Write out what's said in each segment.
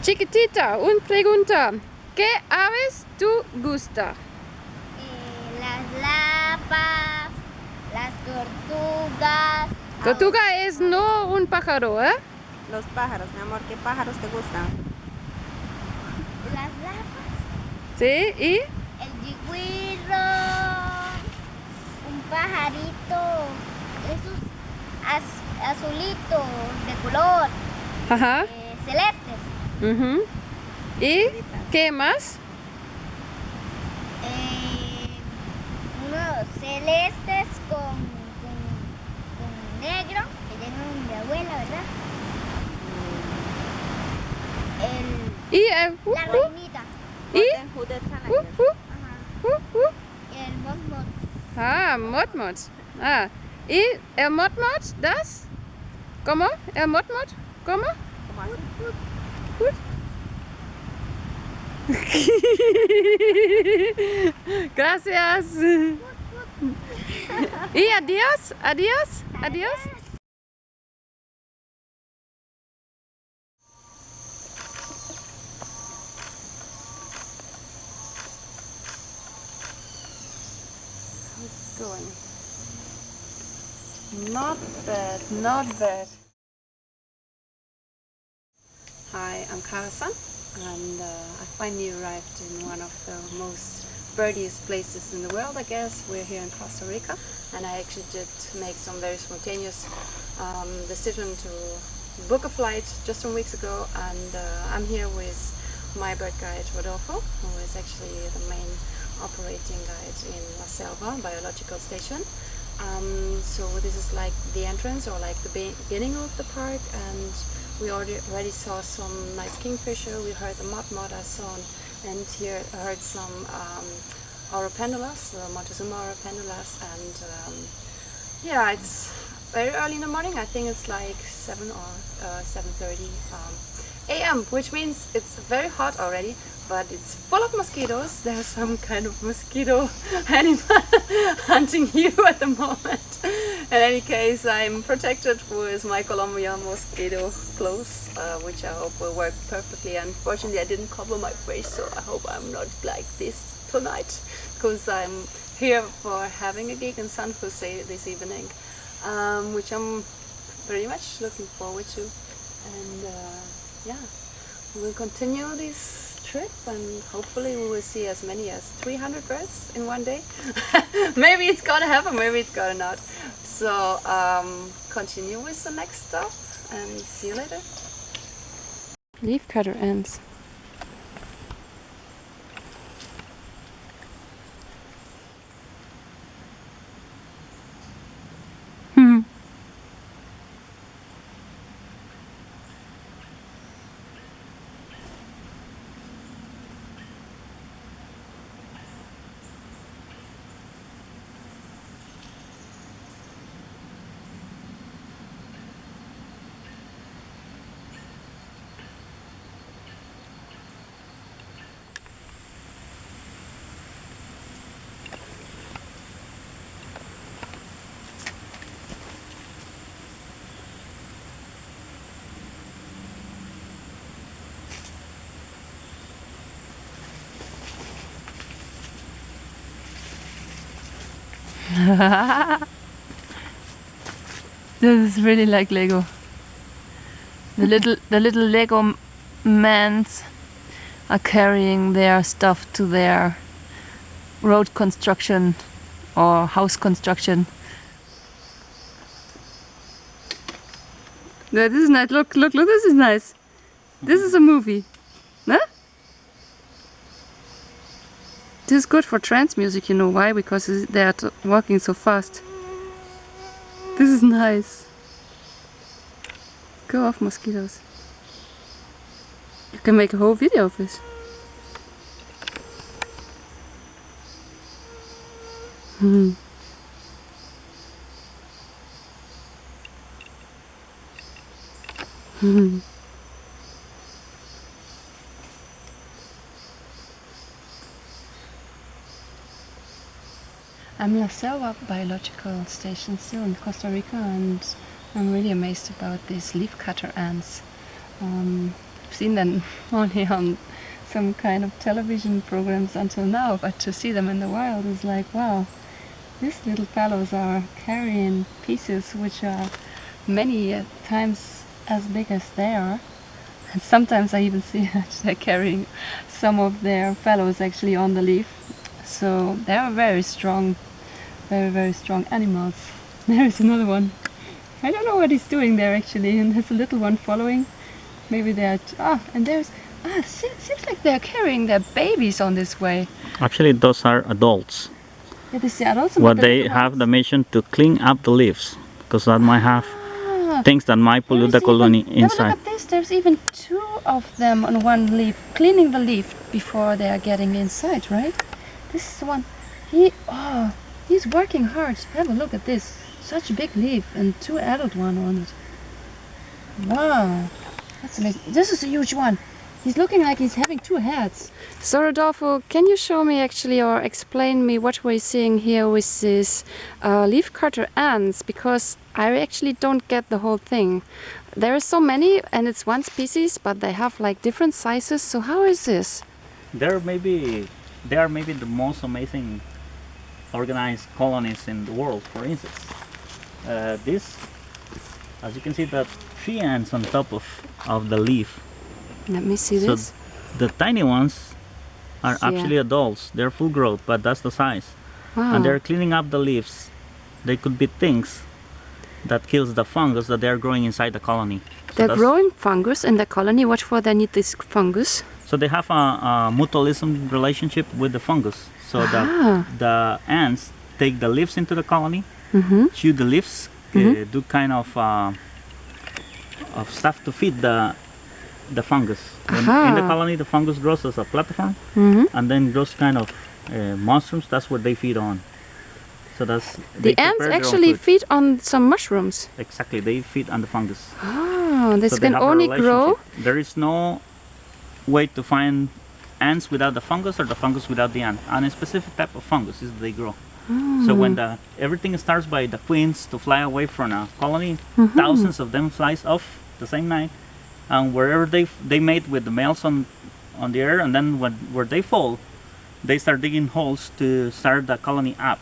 Chiquitita, una pregunta. ¿Qué aves tú gusta? Las lapas, las tortugas. Tortuga es no un pájaro, ¿eh? Los pájaros, mi amor, ¿qué pájaros te gustan? Las lapas, Sí, y el yigüirro, un pajarito, esos azulitos de color, ajá. celestes. Ujú. ¿Y qué más? Unos celestes con negro, que llegan mi abuela, ¿verdad? Y La gallinita. ¿Y? Ajá. Y el mosmot. Ah, motmot. Ah, ¿y el motmot das? ¿Cómo? ¿El motmot? ¿Cómo? ¿Cómo así? Gracias. Y adiós, adiós, adiós. How's it going? Not bad, not bad. Hi, I'm Kara-san, and I finally arrived in one of the most birdiest places in the world, I guess. We're here in Costa Rica, and I actually did make some very spontaneous decision to book a flight just some weeks ago, and I'm here with my bird guide Rodolfo, who is actually the main operating guide in La Selva biological station. So this is like the entrance, or like the beginning of the park, and we already saw some nice kingfisher. We heard the motmot song, and here I heard some oropendulas, the Montezuma oropendulas, and yeah, it's very early in the morning. I think it's like 7 or 7:30 a.m., which means it's very hot already, but it's full of mosquitoes. There's some kind of mosquito animal hunting you at the moment. In any case, I'm protected with my Colombia mosquito clothes, which I hope will work perfectly. Unfortunately, I didn't cover my face, so I hope I'm not like this tonight, because I'm here for having a gig in San Jose this evening, which I'm pretty much looking forward to. And yeah, we will continue this trip, and hopefully we will see as many as 300 birds in one day. Maybe it's gonna happen, maybe it's gonna not. So continue with the next stop, and see you later. Leafcutter ants. This is really like Lego. The little Lego mans are carrying their stuff to their road construction or house construction. No, this is nice. Look, this is nice. This is a movie. Huh? This is good for trance music, you know why? Because they are walking so fast. This is nice. Go off, mosquitoes. You can make a whole video of this. Hmm. Hmm. I'm in La Selva biological station still in Costa Rica, and I'm really amazed about these leafcutter ants. I've seen them only on some kind of television programs until now, but to see them in the wild is like, wow, these little fellows are carrying pieces which are many times as big as they are. And sometimes I even see that they're carrying some of their fellows actually on the leaf. So they are very strong, very strong animals. There is another one. I don't know what he's doing there actually, and there's a little one following. Maybe they're and there's seems like they're carrying their babies on this way. Actually, those are adults. Yeah, this is adults. What they have the mission to clean up the leaves, because that might have things that might pollute the colony inside. Look at this. There's even two of them on one leaf, cleaning the leaf before they are getting inside, right? This is the one. He's working hard. Have a look at this. Such a big leaf and two adult one on it. Wow, that's amazing. This is a huge one. He's looking like he's having two heads. So Rodolfo, can you show me actually or explain me what we're seeing here with these leafcutter ants? Because I actually don't get the whole thing. There are so many and it's one species, but they have like different sizes. So how is this? They are maybe the most amazing organized colonies in the world for insects. This, as you can see, that tree ants on top of the leaf. Let me see this. So the tiny ones are actually adults. They're full growth, but that's the size. Wow. And they're cleaning up the leaves. They could be things that kills the fungus that they're growing inside the colony. They're growing fungus in the colony. What for they need this fungus? So they have a mutualism relationship with the fungus. So the ants take the leaves into the colony, chew the leaves, do kind of stuff to feed the fungus. In the colony, the fungus grows as a platform, and then grows kind of mushrooms. That's what they feed on. So that's the ants actually feed on some mushrooms. Exactly, they feed on the fungus. Oh, this so can only grow. There is no way to find ants without the fungus or the fungus without the ant. And a specific type of fungus is they grow. So when everything starts by the queens to fly away from a colony, thousands of them flies off the same night, and wherever they mate with the males on the air, and then where they fall, they start digging holes to start the colony up.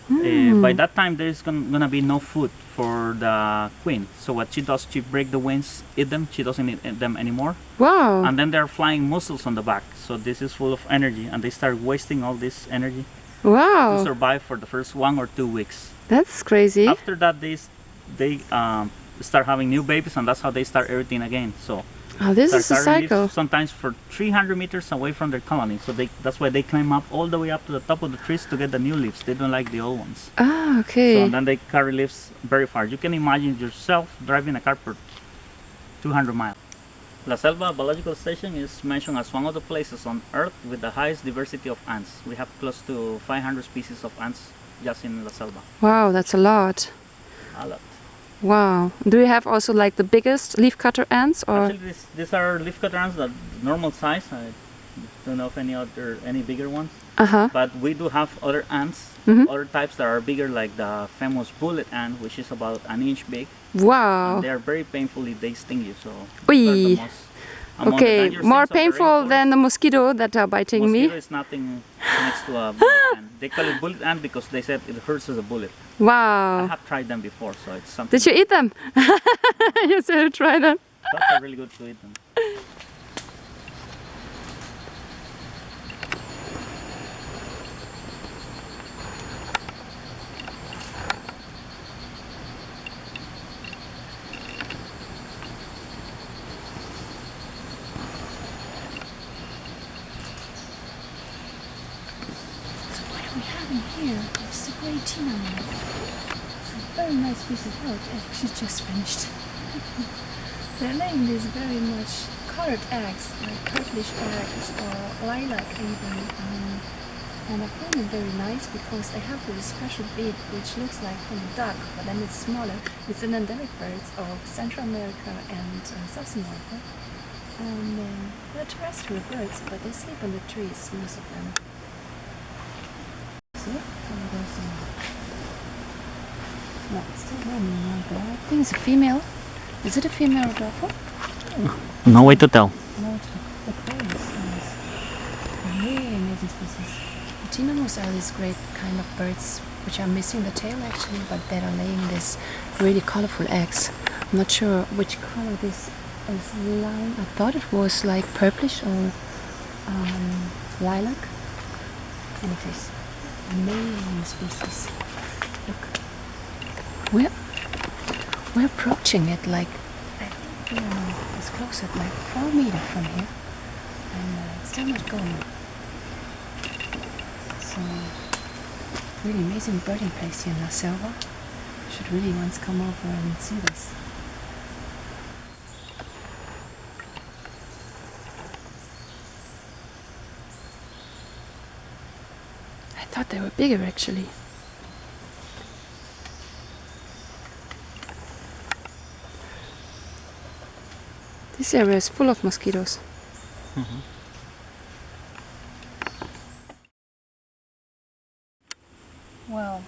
By that time, there's gonna be no food for the queen. So what she does, she break the wings, eat them. She doesn't eat them anymore. Wow! And then they're flying mussels on the back. So this is full of energy, and they start wasting all this energy. Wow! To survive for the first 1 or 2 weeks. That's crazy. After that, they start having new babies, and that's how they start everything again. So this is a cycle. Sometimes for 300 meters away from their colony. So that's why they climb up all the way up to the top of the trees to get the new leaves. They don't like the old ones. Ah, okay. So then they carry leaves very far. You can imagine yourself driving a car for 200 miles. La Selva Biological Station is mentioned as one of the places on Earth with the highest diversity of ants. We have close to 500 species of ants just in La Selva. Wow, that's a lot. A lot. Wow. Do you have also like the biggest leafcutter ants, or? Actually, these are leafcutter ants, the normal size. I don't know of any bigger ones. But we do have other ants, other types that are bigger, like the famous bullet ant, which is about 1 inch big. Wow. And they are very painful if they sting you. So okay, more painful than the mosquito that are biting me. Mosquito is nothing next to a bullet ant. They call it bullet ant because they said it hurts as a bullet. Wow. I have tried them before, so it's something. Did you eat them? You said try them. But they're really good to eat them. Here, it's a great tina. It's a very nice piece of work. She just finished. They're laying these very much colored eggs, like purplish eggs or lilac even. And I find them very nice because they have this special beak which looks like from a duck, but then it's smaller. It's an endemic bird of Central America and South America. And they're terrestrial birds, but they sleep on the trees, most of them. No, it's still running out there. I think it's a female. Is it a female Rodolfo? No way to tell. No, the color is nice. Really amazing species. The tinamous are these great kind of birds which are missing the tail actually, but that are laying these really colorful eggs. I'm not sure which color this is lying. I thought it was like purplish or lilac. Anyways, amazing species. Look, we're approaching it like I think it's close at like 4 meters from here, and it's still not going. So really amazing birding place here in La Selva. Should really once come over and see this. I thought they were bigger actually. This area is full of mosquitoes. Well,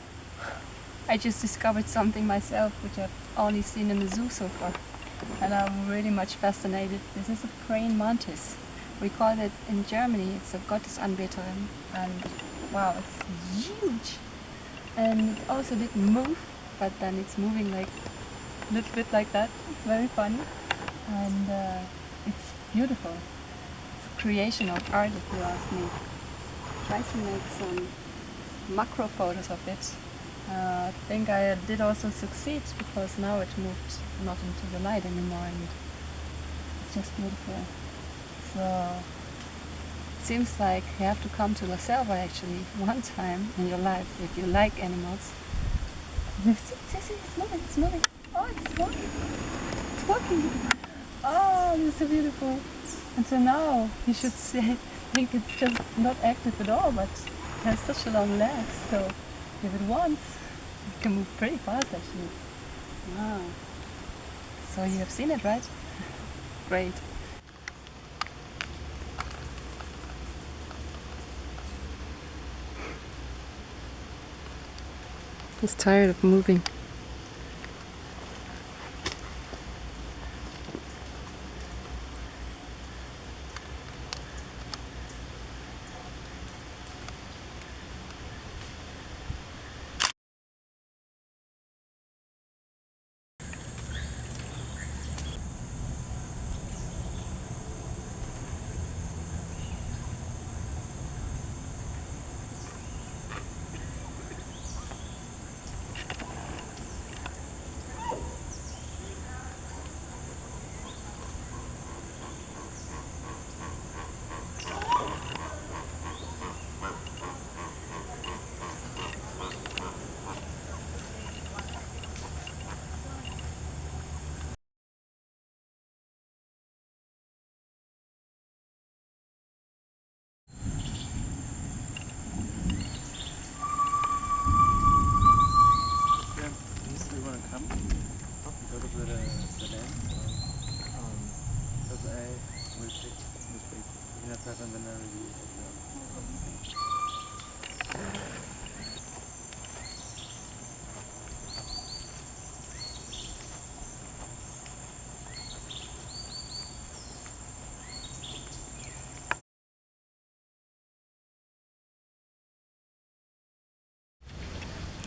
I just discovered something myself which I've only seen in the zoo so far, and I'm really much fascinated. This is a praying mantis. We call it in Germany, it's a Gottesanbeterin, and wow, it's huge. And it also didn't move, but then it's moving like a little bit like that. It's very funny, and it's beautiful. It's a creation of art, if you ask me. Try to make some macro photos of it. I think I did also succeed because now it moved not into the light anymore, and it's just beautiful. So it seems like you have to come to La Selva actually one time in your life if you like animals. See, it's moving, it's moving. Oh, it's walking. It's walking. Oh, this is so beautiful. And so now you should think it's just not active at all, but it has such a long leg, so if it wants, it can move pretty fast actually. Wow. So you have seen it, right? Great. He's tired of moving.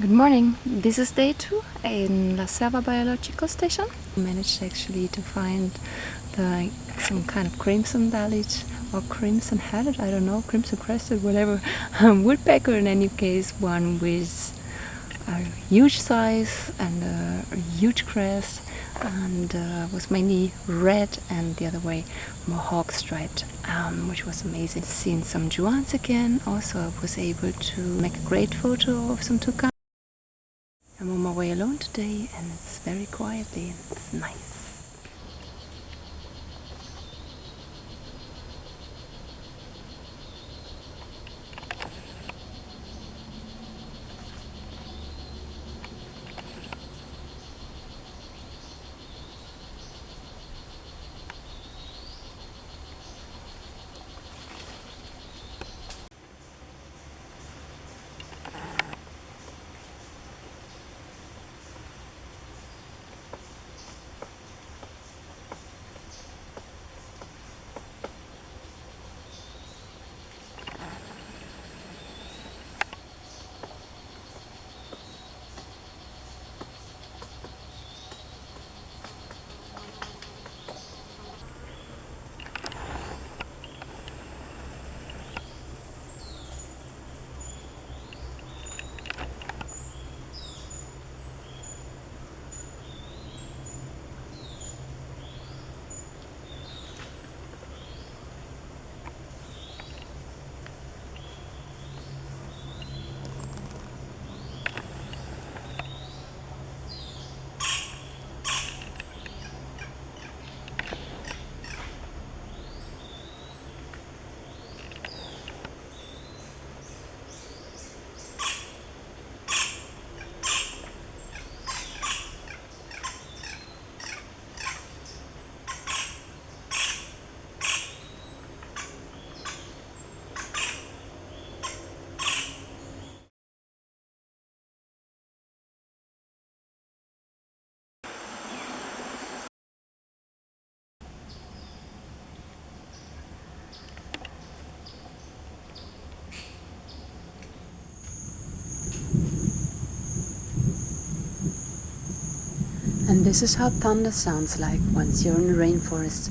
Good morning. This is day 2 in La Selva Biological Station. I managed actually to find some kind of crimson bellied or crimson headed, I don't know, crimson crested, whatever, woodpecker. In any case, one with a huge size and a huge crest, and was mainly red, and the other way more hawk striped, which was amazing. Seeing some juans again. Also, I was able to make a great photo of some toucans. I'm on my way alone today, and it's very quietly and it's nice. And this is how thunder sounds like once you're in the rainforest.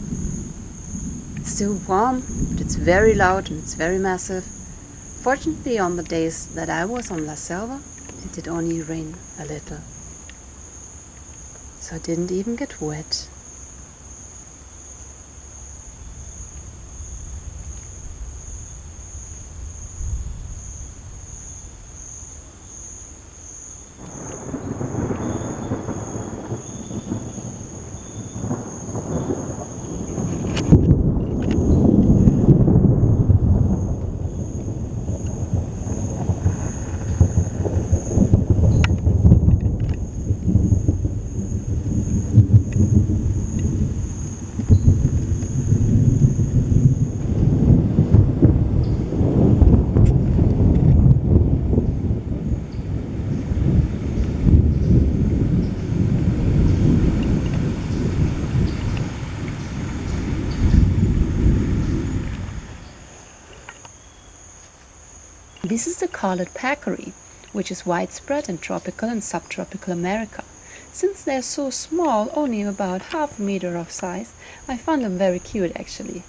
It's still warm, but it's very loud and it's very massive. Fortunately, on the days that I was on La Selva, it did only rain a little. So I didn't even get wet. This is the colored peccary, which is widespread in tropical and subtropical America. Since they're so small, only about half a meter of size, I find them very cute actually.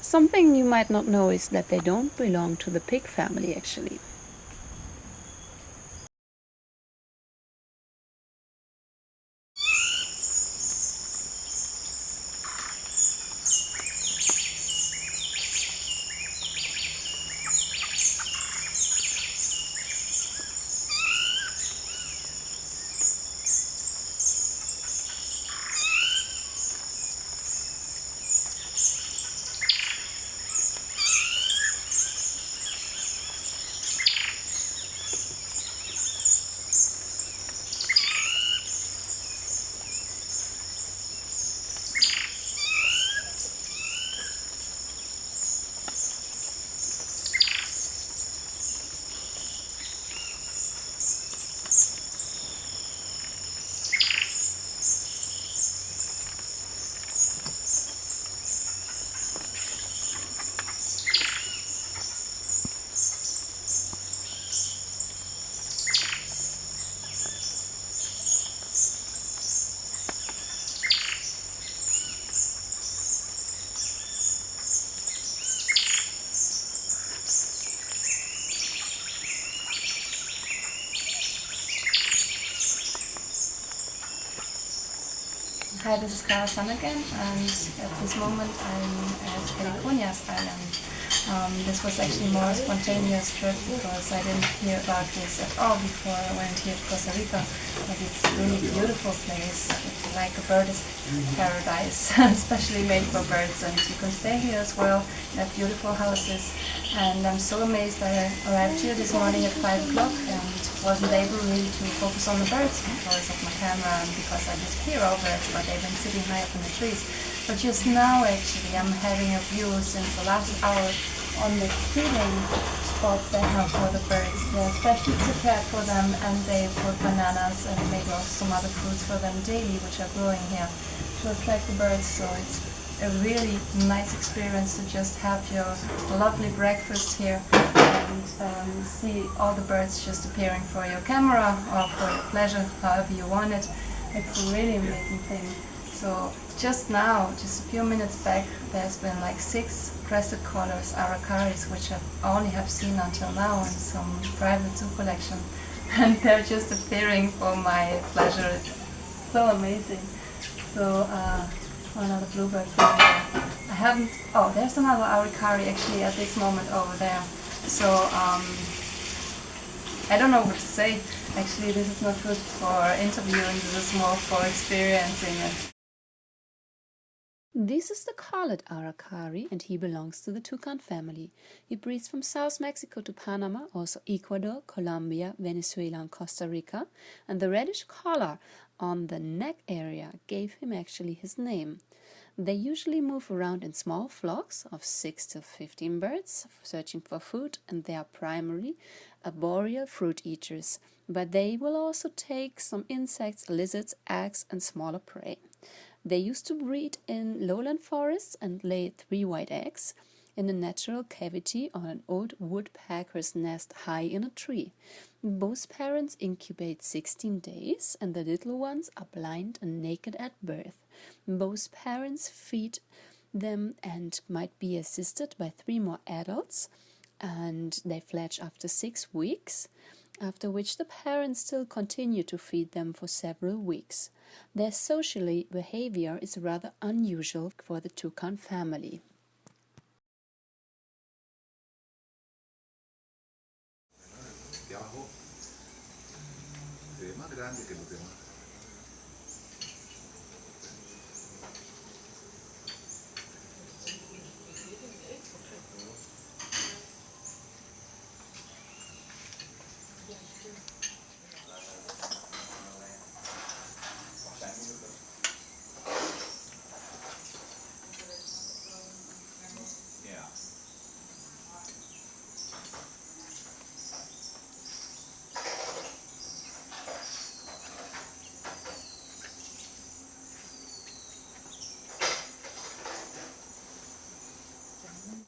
Something you might not know is that they don't belong to the pig family actually. Hi, this is Kara-san again, and at this moment I'm at Heliconia's island. This was actually more a spontaneous trip because I didn't hear about this at all before I went here to Costa Rica. But it's a really beautiful place. It's like a bird's paradise, especially made for birds, and you can stay here as well. They have beautiful houses, and I'm so amazed I arrived here this morning at 5 o'clock and wasn't able really to focus on the birds because of my camera and because I just hear all birds, but they've been sitting high up in the trees. But just now actually I'm having a view since the last hour on the feeding spots they have for the birds. They're especially prepared for them, and they put bananas and maybe also some other fruits for them daily, which are growing here to attract the birds. So it's a really nice experience to just have your lovely breakfast here and see all the birds just appearing for your camera or for your pleasure, however you want it. It's a really amazing thing. So just now, just a few minutes back, there's been like 6 crested collars, aracaris, which I only have seen until now in some private zoo collection. And they're just appearing for my pleasure. It's so amazing. So another bluebird flying there. I haven't, oh, there's another aracari actually at this moment over there. So I don't know what to say. Actually, this is not good for interviewing, this is more for experiencing it. This is the collared aracari, and he belongs to the toucan family. He breeds from South Mexico to Panama, also Ecuador, Colombia, Venezuela and Costa Rica, and the reddish collar on the neck area gave him actually his name. They usually move around in small flocks of 6 to 15 birds, searching for food, and they are primarily arboreal fruit eaters, but they will also take some insects, lizards, eggs and smaller prey. They used to breed in lowland forests and lay 3 white eggs. in a natural cavity on an old woodpecker's nest high in a tree. Both parents incubate 16 days and the little ones are blind and naked at birth. Both parents feed them and might be assisted by 3 more adults, and they fledge after 6 weeks, after which the parents still continue to feed them for several weeks. Their social behavior is rather unusual for the toucan family.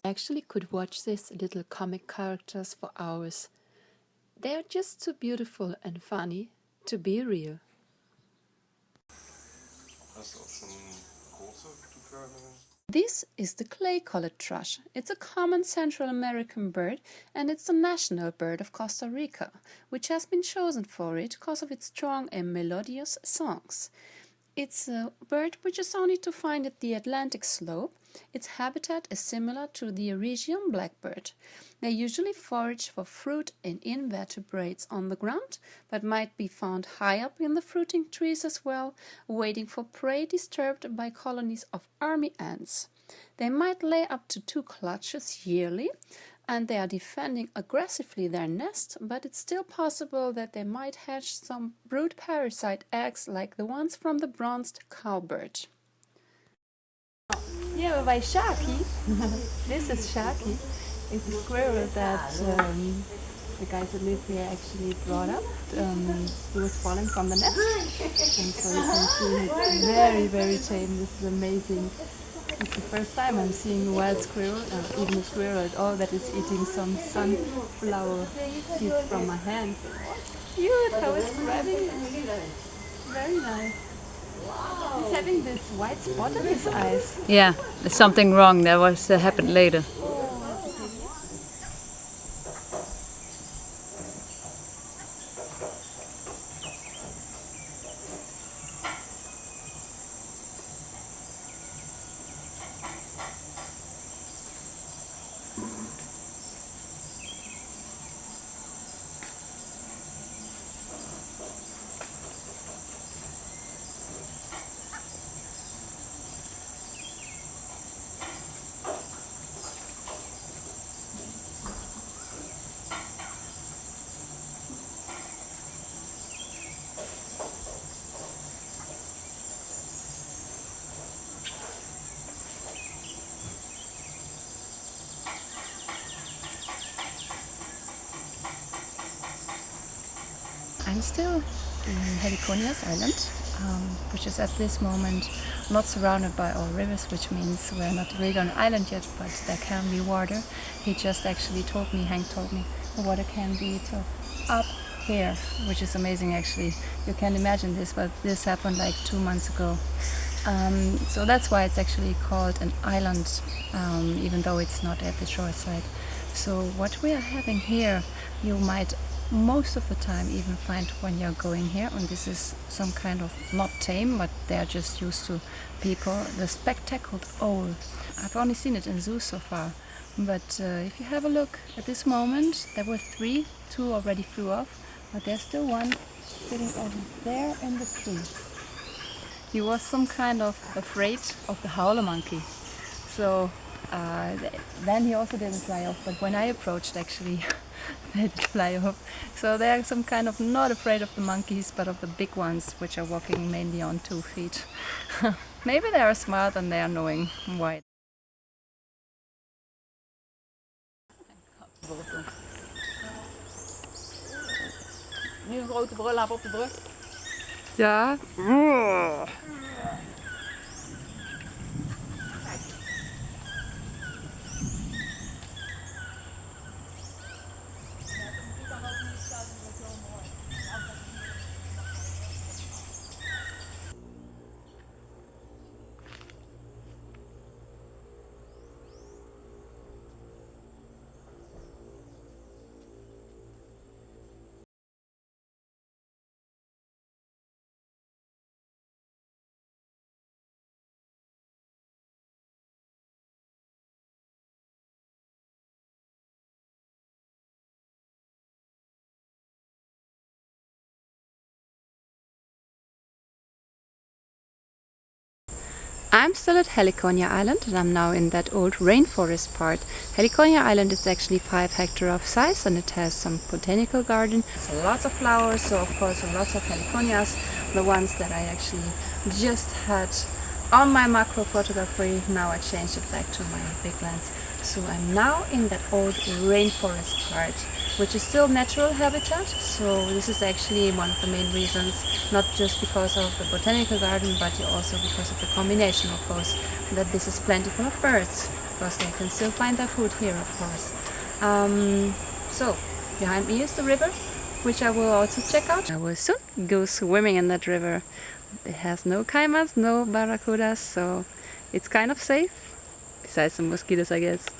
I actually could watch these little comic characters for hours. They are just too beautiful and funny to be real. This is the clay-colored thrush. It's a common Central American bird and it's the national bird of Costa Rica, which has been chosen for it because of its strong and melodious songs. It's a bird which is only to find at the Atlantic slope. Its habitat is similar to the Eurasian blackbird. They usually forage for fruit and invertebrates on the ground, but might be found high up in the fruiting trees as well, waiting for prey disturbed by colonies of army ants. They might lay up to 2 clutches yearly, and they are defending aggressively their nest, but it's still possible that they might hatch some brood parasite eggs like the ones from the bronzed cowbird. Yeah, by Shaki. This is Shaki. It's a squirrel that the guys that live here actually brought up. He was falling from the nest, and so you can see he's very, very tame. This is amazing. It's the first time I'm seeing a wild squirrel, even a squirrel at all, that is eating some sunflower seeds from my hands. Cute how it's grabbing it. Very nice. He's having this white spot on his eyes. Yeah, there's something wrong. That was happened later. I'm still in Heliconia's island, which is at this moment not surrounded by all rivers, which means we're not really on an island yet, but there can be water. He just actually told me, Henk told me, the water can be till up here, which is amazing actually. You can't imagine this, but this happened like 2 months ago. So that's why it's actually called an island, even though it's not at the shore side. So what we are having here, you might most of the time even find when you're going here, and this is some kind of not tame, but they're just used to people, the spectacled owl. I've only seen it in zoos so far, but if you have a look at this moment, there were 3, 2 already flew off, but there's still one sitting over there in the tree. He was some kind of afraid of the howler monkey, so then he also didn't fly off, but when I approached actually they did fly off. So they are some kind of not afraid of the monkeys, but of the big ones, which are walking mainly on 2 feet. Maybe they are smart and they are knowing why. Nu een grote brulhaap op de brug. Ja. I'm still at Heliconia Island and I'm now in that old rainforest part. Heliconia Island is actually 5 hectares of size and it has some botanical garden. It's lots of flowers, so of course lots of heliconias, the ones that I actually just had on my macro photography. Now I changed it back to my big lens. So I'm now in that old rainforest part, which is still natural habitat. So this is actually one of the main reasons, not just because of the botanical garden, but also because of the combination, of course, that this is plentiful of birds, because they can still find their food here, of course. So behind me is the river, which I will also check out. I will soon go swimming in that river. It has no caimas, no barracudas, so it's kind of safe. Besides the mosquitoes, I guess.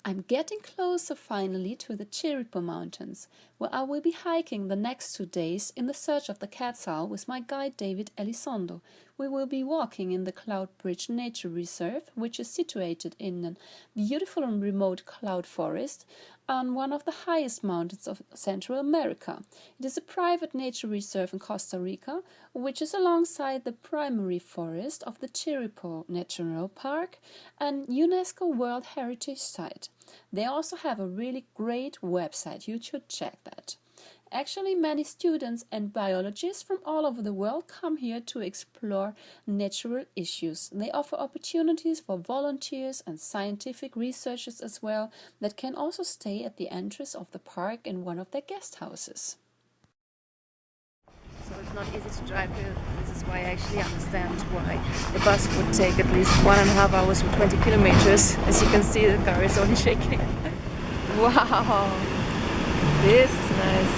I'm getting closer finally to the Chiripo Mountains, where I will be hiking the next 2 days in the search of the quetzal with my guide David Elizondo. We will be walking in the Cloud Bridge Nature Reserve, which is situated in a beautiful and remote cloud forest on one of the highest mountains of Central America. It is a private nature reserve in Costa Rica, which is alongside the primary forest of the Chiripo National Park and UNESCO World Heritage Site. They also have a really great website, you should check that. Actually, many students and biologists from all over the world come here to explore natural issues. They offer opportunities for volunteers and scientific researchers as well that can also stay at the entrance of the park in one of their guest houses. So it's not easy to drive here. This is why I actually understand why the bus would take at least 1.5 hours with 20 kilometers. As you can see, the car is only shaking. Wow, this is nice.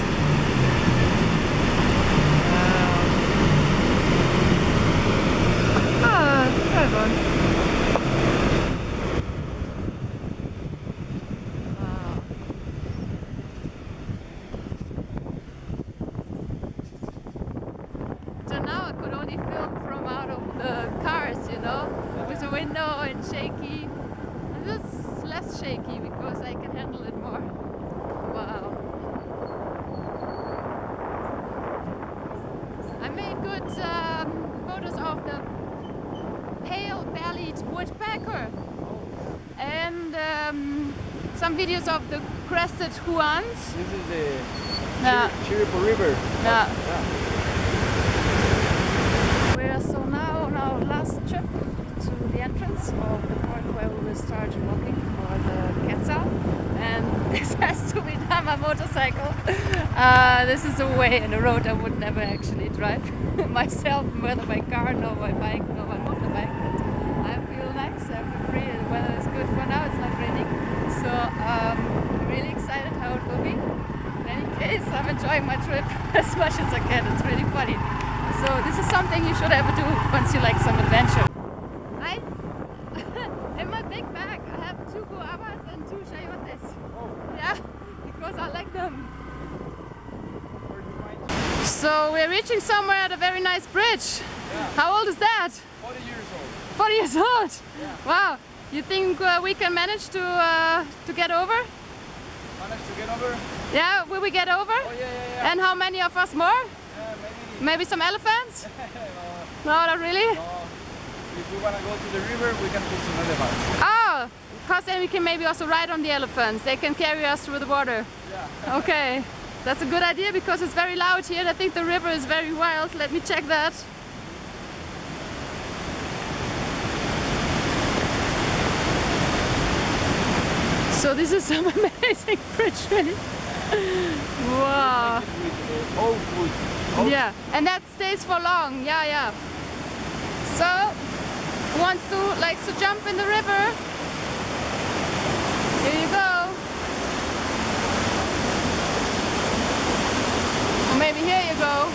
So now I could only film from out of the cars, you know, with the window and shaky. And this is less shaky because I can handle it more. Wow. I made good photos of the pale-bellied woodpecker and some videos of the crested huans. This is the Chiripo River. Yeah. We are so now on our last trip to the entrance of the park where we will start walking for the quetzal, and this has to be done by motorcycle. This is a way and a road I would never actually drive myself, whether by car, nor by bike, nor by motorbike. I feel nice, I feel free, the weather is good for now, it's not raining, so I'm really excited how it will be. In any case, I'm enjoying my trip as much as I can, it's really funny. So this is something you should ever do once you like some adventure. In my big bag I have 2 guavas and 2 chayotes. Oh. Yeah, because I like them. So we're reaching somewhere at a very nice bridge. Yeah. How old is that? 40 years old. 40 years old? Yeah. Wow. You think we can manage to get over? Managed to get over? Yeah, will we get over? Oh yeah. And how many of us more? Maybe. Maybe some elephants? No, No, not really? no. If we want to go to the river, we can put some elephants. Oh, because then we can maybe also ride on the elephants. They can carry us through the water. Yeah. Okay, that's a good idea because it's very loud here. I think the river is very wild. Let me check that. So this is some amazing bridge, really. Wow. With old wood. Old. Yeah, and that stays for long. Yeah. So, who wants to likes to jump in the river? Here you go. Or maybe here you go.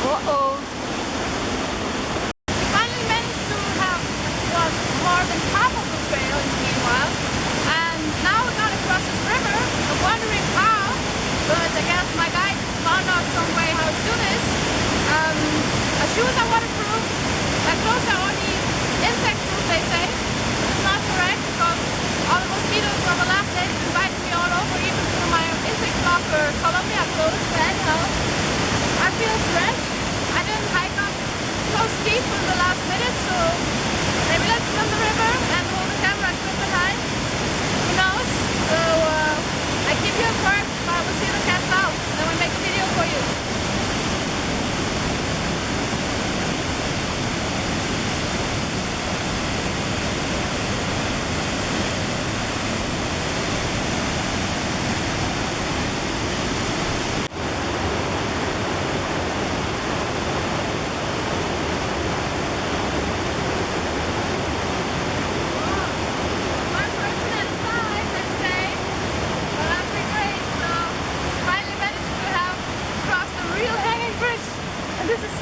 Uh-oh. Finally managed to have more than half of the trail in the meanwhile. And now we're gonna cross this river. I'm wondering how, but I guess my guide found out some way how to do this. Our shoes are waterproof, my clothes are only insect proof, they say. It's not correct because all the mosquitoes of the last days have been biting me all over, even through my insect blocker Columbia clothes. But anyhow, I feel great.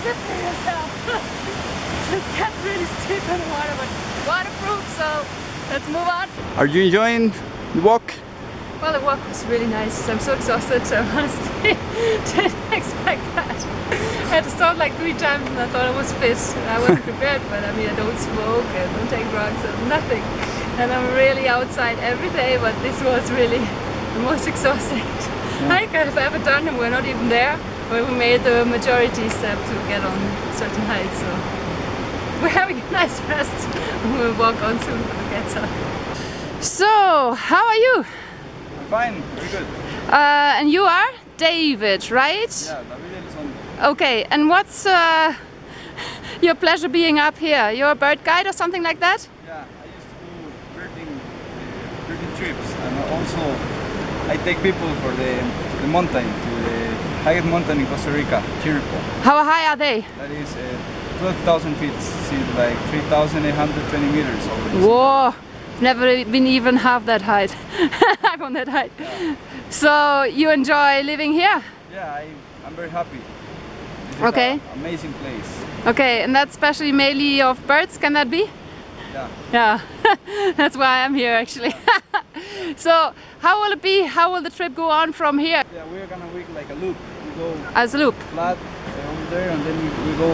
slippery and stuff. Just got really steep in the water, but waterproof, so let's move on. Are you enjoying the walk? Well, the walk was really nice. I'm so exhausted, so honestly didn't expect that. I had to start like 3 times and I thought I was fit. I wasn't prepared, but I mean, I don't smoke, I don't take drugs, and nothing. And I'm really outside every day, but this was really the most exhausting hike I've ever done, and we're not even there, but we made the majority step to get on certain heights. So we're having a nice rest. We'll walk on soon for the quetzal. So, how are you? I'm fine, very good. And you are David, right? Yeah, David Elizondo. Okay, and what's your pleasure being up here? You're a bird guide or something like that? Yeah, I used to do birding trips, and also I take people for the mountain, to the highest mountain in Costa Rica, Chiripo. How high are they? That is 12,000 feet, see, like 3,820 meters over the Whoa! Never been even half that height. I'm on that height. Yeah. So you enjoy living here? Yeah, I'm very happy. This Okay. is an amazing place. Okay, and that's especially mainly of birds, can that be? Yeah. Yeah, that's why I'm here actually. So how will it be? How will the trip go on from here? Yeah, we're gonna make like a loop. We go As a loop? flat over there, and then we go.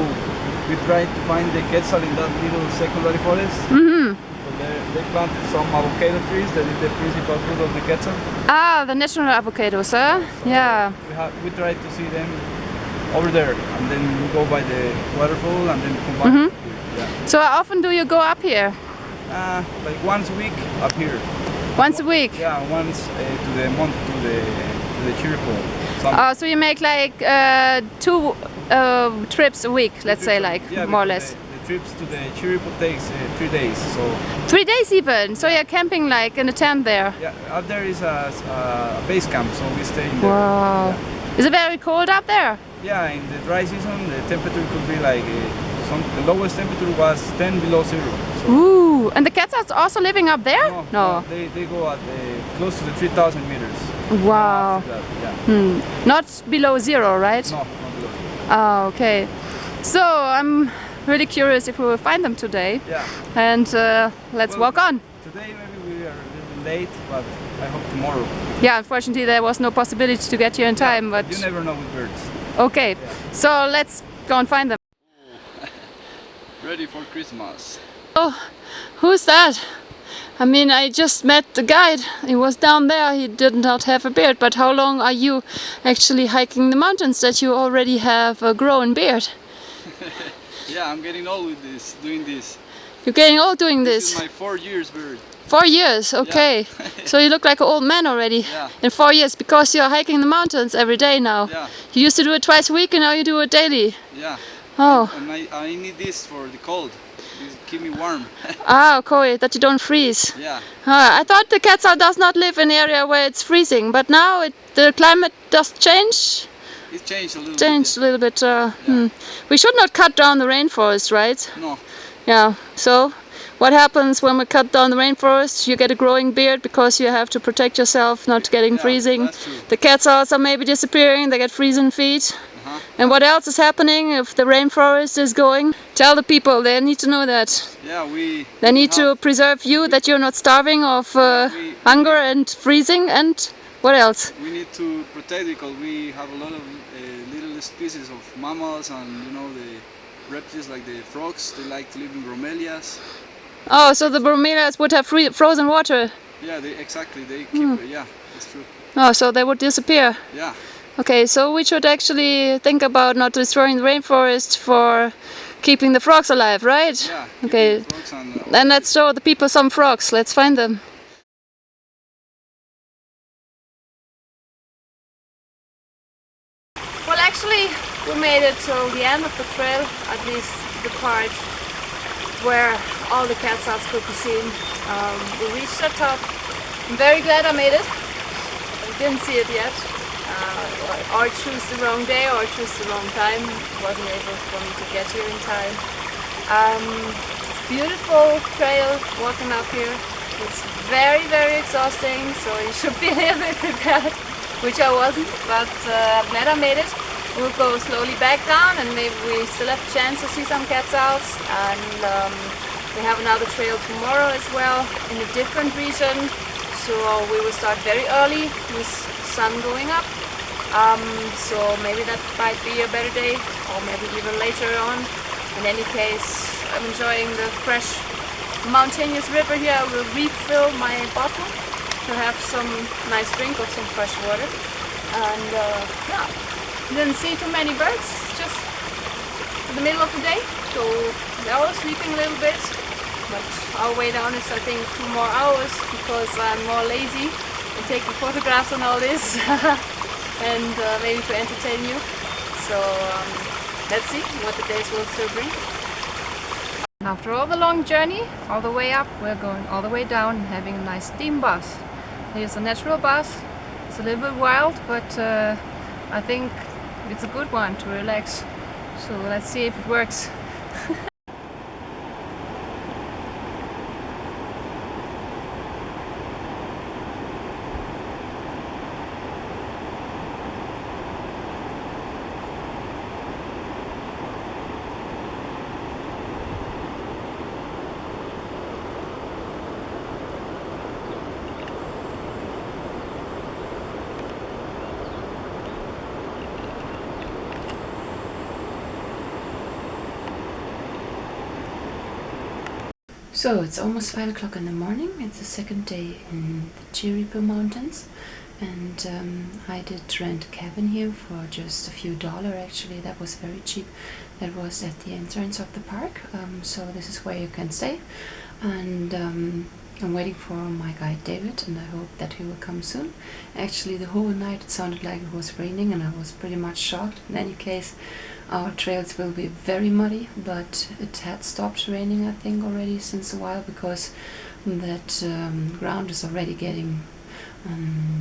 We try to find the quetzal in that little secondary forest. Mm-hmm. So they planted some avocado trees. That is the principal food of the quetzal. Ah, the national avocados, huh? Yeah. We try to see them over there, and then we go by the waterfall, and then come back. Mhm. Yeah. So how often do you go up here? Like once a week up here. Once a week? Yeah, once to the Chiripo. So you make like 2 trips a week, let's say, like more or less. The trips to the Chiripo takes 3 days. So 3 days even. So you're camping like in a tent there. yeah, up there is a base camp, so we stay in there. Wow. Is it very cold up there? Yeah, in the dry season the temperature could be like the lowest temperature was 10 below zero. So Ooh, and the quetzals also living up there? No. They go at close to the 3,000 meters. Wow. After that, yeah. Not below zero, right? No, not below zero. Oh, okay. So I'm really curious if we will find them today. Yeah. And let's walk on. Today maybe we are a little late, but I hope tomorrow. Yeah, unfortunately there was no possibility to get here in time, but You never know with birds. okay. So let's go and find them. Ready for Christmas. Oh, who's that? I mean, I just met the guide. He was down there. He did not have a beard. But how long are you actually hiking the mountains that you already have a grown beard? Yeah, I'm getting old with this, doing this. You're getting old doing This this. is my 4 years beard. 4 years, okay. So you look like an old man already. Yeah. In 4 years, because you're hiking the mountains every day now. Yeah, You used to do it twice a week and now you do it daily. yeah. Oh, And I need this for the cold. This keep me warm. okay, that you don't freeze. Yeah. I thought the quetzal does not live in an area where it's freezing, but now the climate does change. It changed a little Changed a little bit. We should not cut down the rainforest, right? bit. No. Yeah. So, what happens when we cut down the rainforest? You get a growing beard because you have to protect yourself not getting Yeah, freezing. that's true. The quetzals are maybe disappearing. They get freezing feet. Uh-huh. And what else is happening if the rainforest is going? Tell the people, they need to know that. Yeah, They need to preserve you, that you're not starving of hunger and freezing, and what else? We need to protect because we have a lot of little species of mammals, and you know the reptiles like the frogs. They like to live in bromeliads. Oh, so the bromeliads would have frozen water. Yeah, exactly. They keep. Yeah, that's true. Oh, so they would disappear. Yeah. Okay, so we should actually think about not destroying the rainforest for keeping the frogs alive, right? Yeah. Okay. Frogs and, Then let's show the people some frogs. Let's find them. Well, actually, we made it till the end of the trail, at least the part where all the quetzals could be seen. We reached the top. I'm very glad I made it. I didn't see it yet. Or choose the wrong day or choose the wrong time. Wasn't able for me to get here in time. It's a beautiful trail walking up here. It's very, very exhausting, so you should be a little bit prepared, which I wasn't, but I'm glad I made it. we'll go slowly back down, and maybe we still have a chance to see some quetzals. And we have another trail tomorrow as well in a different region. So we will start very early with sun going up. So maybe that might be a better day, or maybe even later on. In any case, I'm enjoying the fresh mountainous river here. I will refill my bottle to have some nice drink of some fresh water. And yeah, didn't see too many birds, just in the middle of the day, so they're all sleeping a little bit. But our way down is, I think, 2 more hours because I'm more lazy and taking photographs and all this, and maybe to entertain you. So let's see what the days will still bring. After all the long journey, all the way up, we're going all the way down and having a nice steam bath. Here's a natural bath. It's a little bit wild, but I think it's a good one to relax. So let's see if it works. So it's almost 5 o'clock in the morning. It's the second day in the Honeycreeper mountains, and I did rent a cabin here for just a few dollars. Actually, that was very cheap. That was at the entrance of the park, so this is where you can stay. And I'm waiting for my guide David, and I hope that he will come soon. Actually, the whole night it sounded like it was raining, and I was pretty much shocked. In any case, our trails will be very muddy, but it had stopped raining, I think, already since a while, because that ground is already getting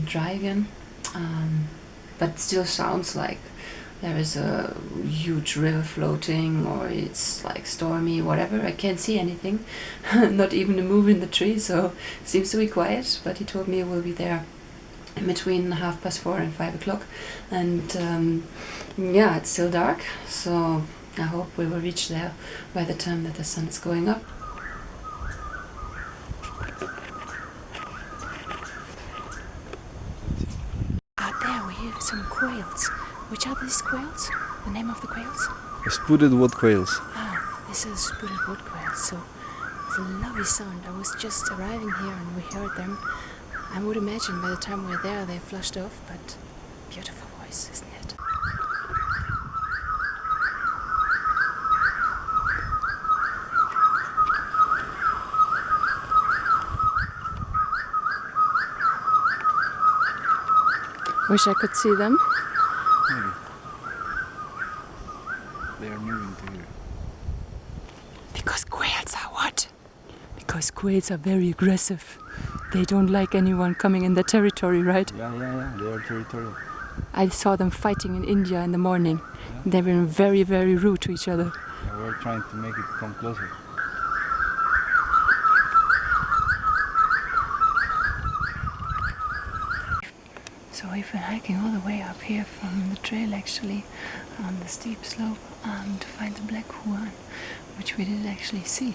dry again. But it still sounds like there is a huge river floating, or it's like stormy, whatever. I can't see anything, not even a move in the tree, so it seems to be quiet. But he told me it will be there in between 4:30 and 5 o'clock, and yeah, it's still dark, so I hope we will reach there by the time that the sun is going up. Out there we hear some quails. Which are these quails? The name of the quails? Spotted wood quails. Ah, this is spotted wood quails, so it's a lovely sound. I was just arriving here and we heard them. I would imagine by the time we're there they flushed off, but beautiful voice, isn't it? Wish I could see them. Maybe. They are moving to here. Because quails are what? Because quails are very aggressive. They don't like anyone coming in their territory, right? Yeah, they are territorial. I saw them fighting in India in the morning. Yeah. They were very, very rude to each other. Yeah, we're trying to make it come closer. So we've been hiking all the way up here from the trail, actually, on the steep slope, to find the black huan, which we did actually see.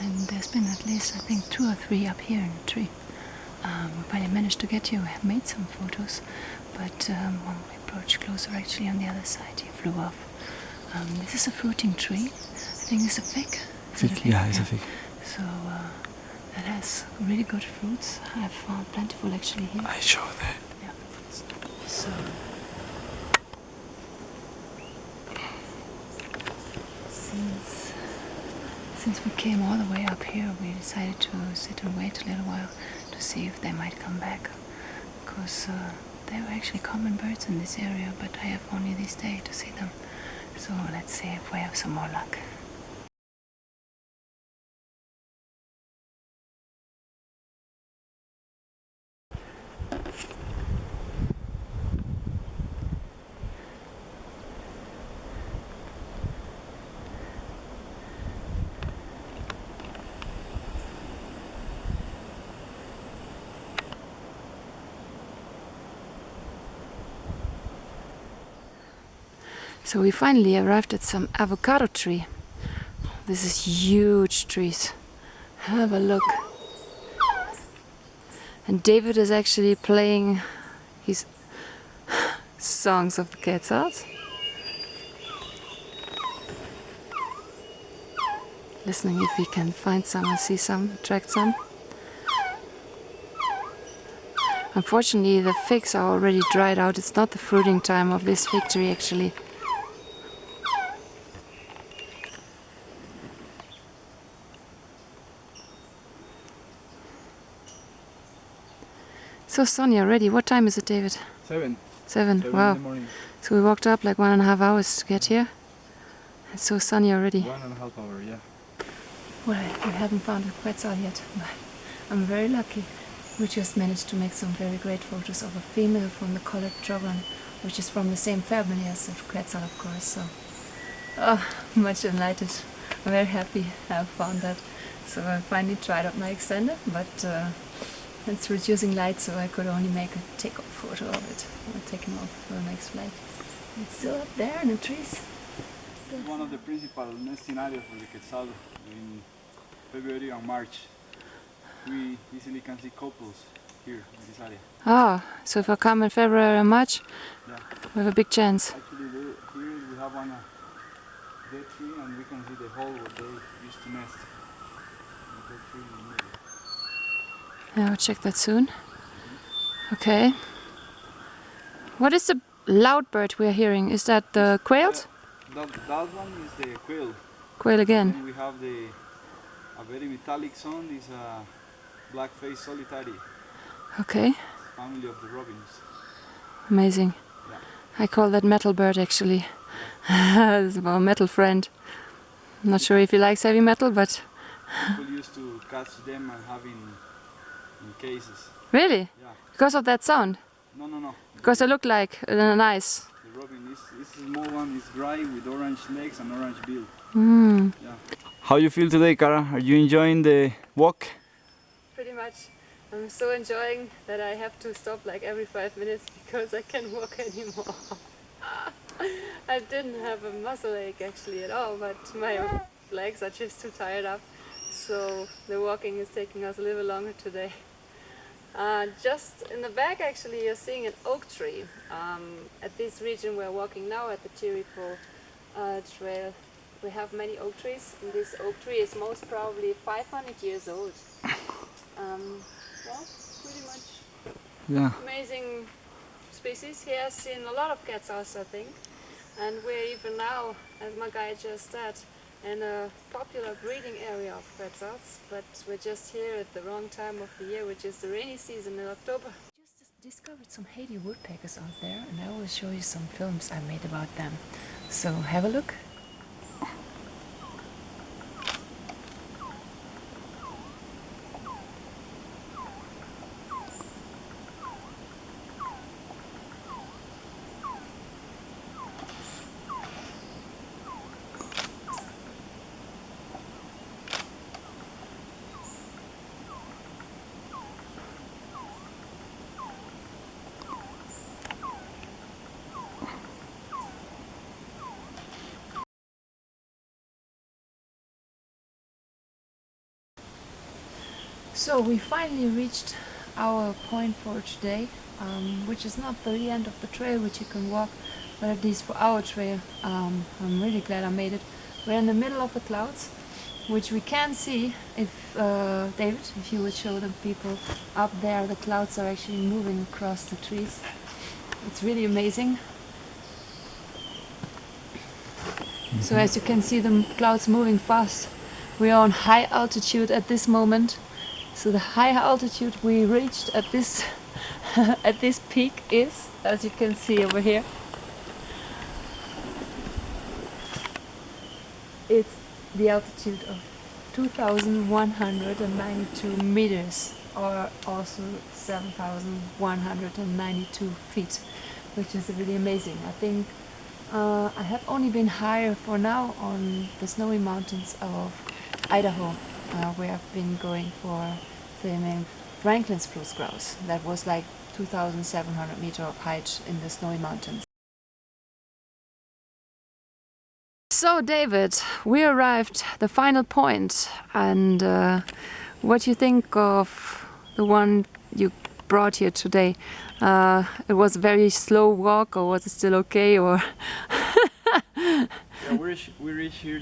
And there's been at least, I think, 2 or 3 up here in the tree. We finally managed to get here. We have made some photos, but when we approached closer, actually on the other side, he flew off. This is a fruiting tree. I think it's a fig. Is it a fig? Yeah, it's a fig. So it has really good fruits. I've found plentiful actually here. I show that. Yeah. So since we came all the way up here, we decided to sit and wait a little while to see if they might come back, because there were actually common birds in this area, but I have only this day to see them. So let's see if we have some more luck. So we finally arrived at some avocado tree. This is huge trees. Have a look. And David is actually playing his songs of the quetzals. Listening if we can find some or see some, attract some. Unfortunately the figs are already dried out. It's not the fruiting time of this fig tree actually. So Sonia, ready? What time is it, David? 7. 7. 7 Wow. in the morning. So we walked up like 1.5 hours to get here. And so Sonia already. 1.5 hours, yeah. Well, we haven't found a quetzal yet, but I'm very lucky. We just managed to make some very great photos of a female from the collared drogon, which is from the same family as the quetzal, of course. So, much enlightened. I'm very happy I found that. So I finally tried out my extender, but it's reducing light, so I could only make a take-off photo of it. I'm taking off for the next flight. It's still up there in the trees. It's one of the principal nesting areas for the quetzal in February and March. We easily can see couples here in this area. Ah, so if I come in February or March, Yeah. we have a big chance. Actually, here we have one dead tree, and we can see the hole where they used to nest. The dead tree in the middle. Yeah, I'll check that soon. Okay. What is the loud bird we're hearing? Is that the quails? That one is the quail. Quail again. Then we have a very metallic sound, is a black-faced solitary, Okay, family of the robins. amazing. Yeah. I call that metal bird actually. It's our metal friend. I'm not sure if he likes heavy metal, but People used to catch them and have in cases. really? Yeah. Because of that sound? No. Because they look like nice. The robin is a small one, is dry with orange legs and orange bill. Mm. Yeah. How you feel today, Cara? Are you enjoying the walk? Pretty much. I'm so enjoying that I have to stop like every 5 minutes because I can't walk anymore. I didn't have a muscle ache actually at all, but my legs are just too tired up. So the walking is taking us a little longer today. Just in the back actually you're seeing an oak tree. At this region we're walking now at the Chiripo trail. We have many oak trees, and this oak tree is most probably 500 years old. Well, pretty much amazing species. He has seen a lot of quetzals, I think, and we're even now, as my guide just said, in a popular breeding area of quetzals, but we're just here at the wrong time of the year, which is the rainy season in October. Just discovered some Haiti woodpeckers out there, and I will show you some films I made about them. So have a look. So we finally reached our point for today, which is not the end of the trail which you can walk, but at least for our trail. I'm really glad I made it. We're in the middle of the clouds, which we can see if, David, if you would show the people up there, the clouds are actually moving across the trees. It's really amazing. So as you can see the clouds moving fast. We are on high altitude at this moment. So the high altitude we reached at this at this peak is, as you can see over here, it's the altitude of 2,192 meters, or also 7,192 feet, which is really amazing. I think I have only been higher for now on the snowy mountains of Idaho, where I've been going for filming Franklin spruce grouse. That was like 2,700 meters of height in the snowy mountains. So David, we arrived the final point, and what do you think of the one you brought here today? It was a very slow walk, or was it still okay? Or Yeah, we reach here.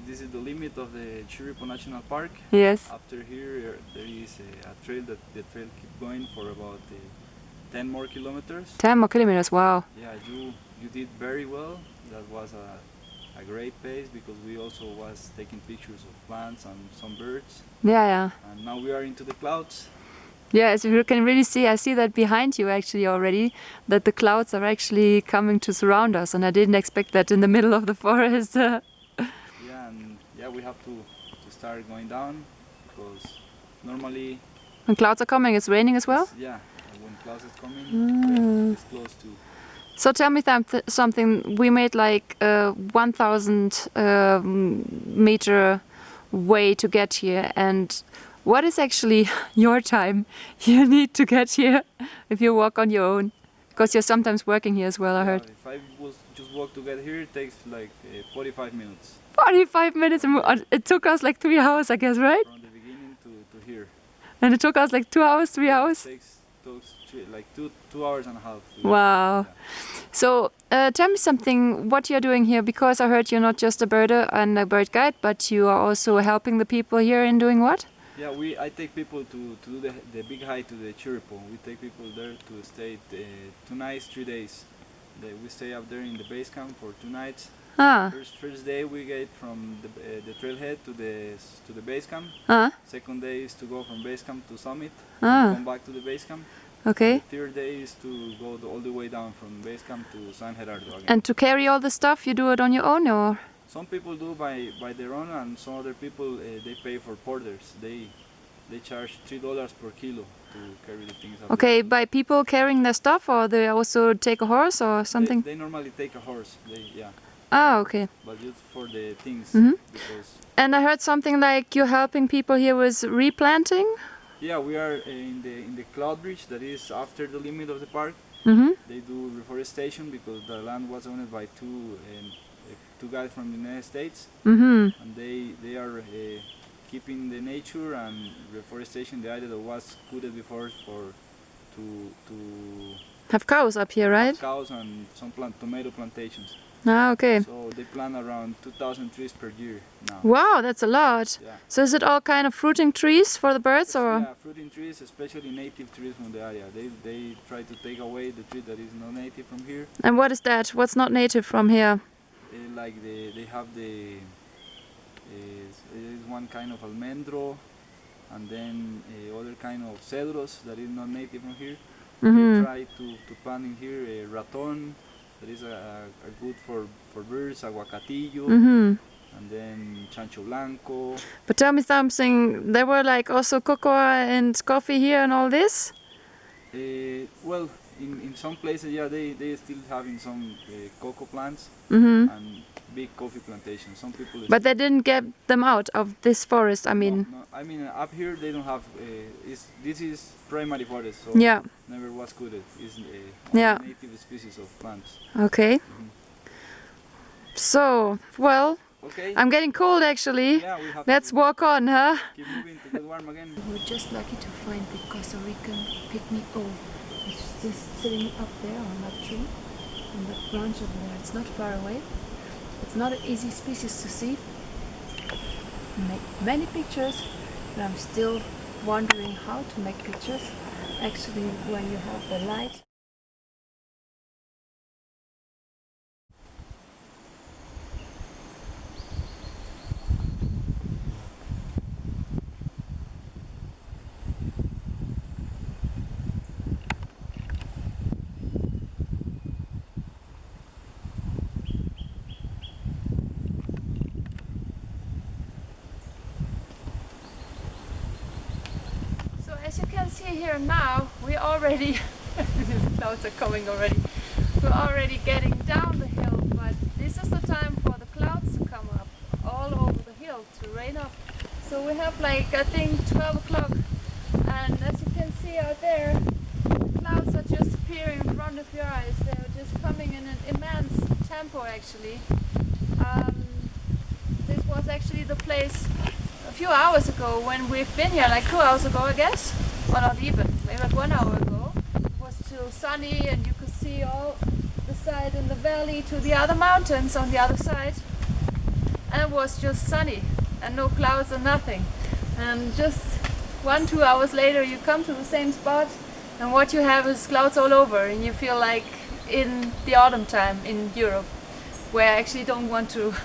This is the limit of the Chiripo National Park. yes, After here, there is a trail that the trail keep going for about 10 more kilometers. 10 more kilometers. Wow. Yeah, you did very well. That was a great pace because we also was taking pictures of plants and some birds. Yeah, yeah. And now we are into the clouds. Yeah, as you can really see, I see that behind you actually already, that the clouds are actually coming to surround us, and I didn't expect that in the middle of the forest. Yeah, and yeah, we have to start going down because normally When clouds are coming, it's raining as well? yeah, when clouds is coming, it's close to. So tell me something, we made like a 1,000 meter way to get here, and what is actually your time you need to get here if you walk on your own? Because you're sometimes working here as well, I heard. If I was just walk to get here, it takes like 45 minutes 45 minutes, and it took us like 3 hours, I guess, right? from the beginning to here. And it took us like 2 hours, 3 hours? It takes like two hours and a half. Wow. Yeah. So tell me something, what you're doing here, because I heard you're not just a birder and a bird guide, but you are also helping the people here in doing what? Yeah, I take people to do the big hike to the Chiripo. We take people there to stay 2 nights, 3 days. We stay up there in the base camp for 2 nights. Ah, First day we get from the trailhead to the base camp. ah, Second day is to go from base camp to summit. ah, Come back to the base camp. okay. The third day is to go all the way down from base camp to San Gerardo again. And to carry all the stuff, you do it on your own, or? Some people do by their own, and some other people they pay for porters. They charge $3 per kilo to carry the things up. Okay, by people carrying their stuff, or they also take a horse or something? They normally take a horse. Yeah, Ah, okay. but just for the things because And I heard something like you're helping people here with replanting? yeah, we are in the cloud bridge that is after the limit of the park. Mm-hmm. They do reforestation because the land was owned by two guys from the United States, Mm-hmm. and they are keeping the nature and reforestation. The idea that was good before to Have cows up here, right? cows and some tomato plantations. Ah, okay. So they plant around 2,000 trees per year now. Wow, that's a lot. Yeah. So is it all kind of fruiting trees for the birds, or? Yeah, fruiting trees, especially native trees from the area. They try to take away the tree that is not native from here. And what is that? What's not native from here? Like they have there is one kind of almendro, and then other kind of cedros that is not native from here. Mm-hmm. They try to plant in here a raton that is a good for birds, aguacatillo, Mm-hmm. and then chancho blanco. But tell me something, there were like also cocoa and coffee here and all this? Well, in some places, yeah, they still having some cocoa plants Mm-hmm. and big coffee plantations. Some people. But they didn't get them out of this forest, I mean. No, I mean up here they don't have. This is primary forest, so Yeah, never was coded. It's Yeah. native species of plants. okay. So, well, Okay. I'm getting cold actually. Yeah, we have Let's to walk on, huh? keep moving to get warm again. We're just lucky to find the Costa Rican pygmy owl. It's just sitting up there on that tree, on that branch over there. It's not far away. It's not an easy species to see. We make many pictures, but I'm still wondering how to make pictures. Actually, when you have the light. So as you can see here now, we already, the clouds are coming already, we're already getting down the hill, but this is the time for the clouds to come up all over the hill to rain up. So we have like, I think 12 o'clock, and as you can see out there, the clouds are just appearing in front of your eyes. They're just coming in an immense tempo actually. was actually the place a few hours ago when we've been here, like 2 hours ago I guess, or not even, maybe like 1 hour ago. It was still sunny and you could see all the side in the valley to the other mountains on the other side, and it was just sunny and no clouds or nothing. And just 1-2 hours later you come to the same spot and what you have is clouds all over, and you feel like in the autumn time in Europe, where I actually don't want to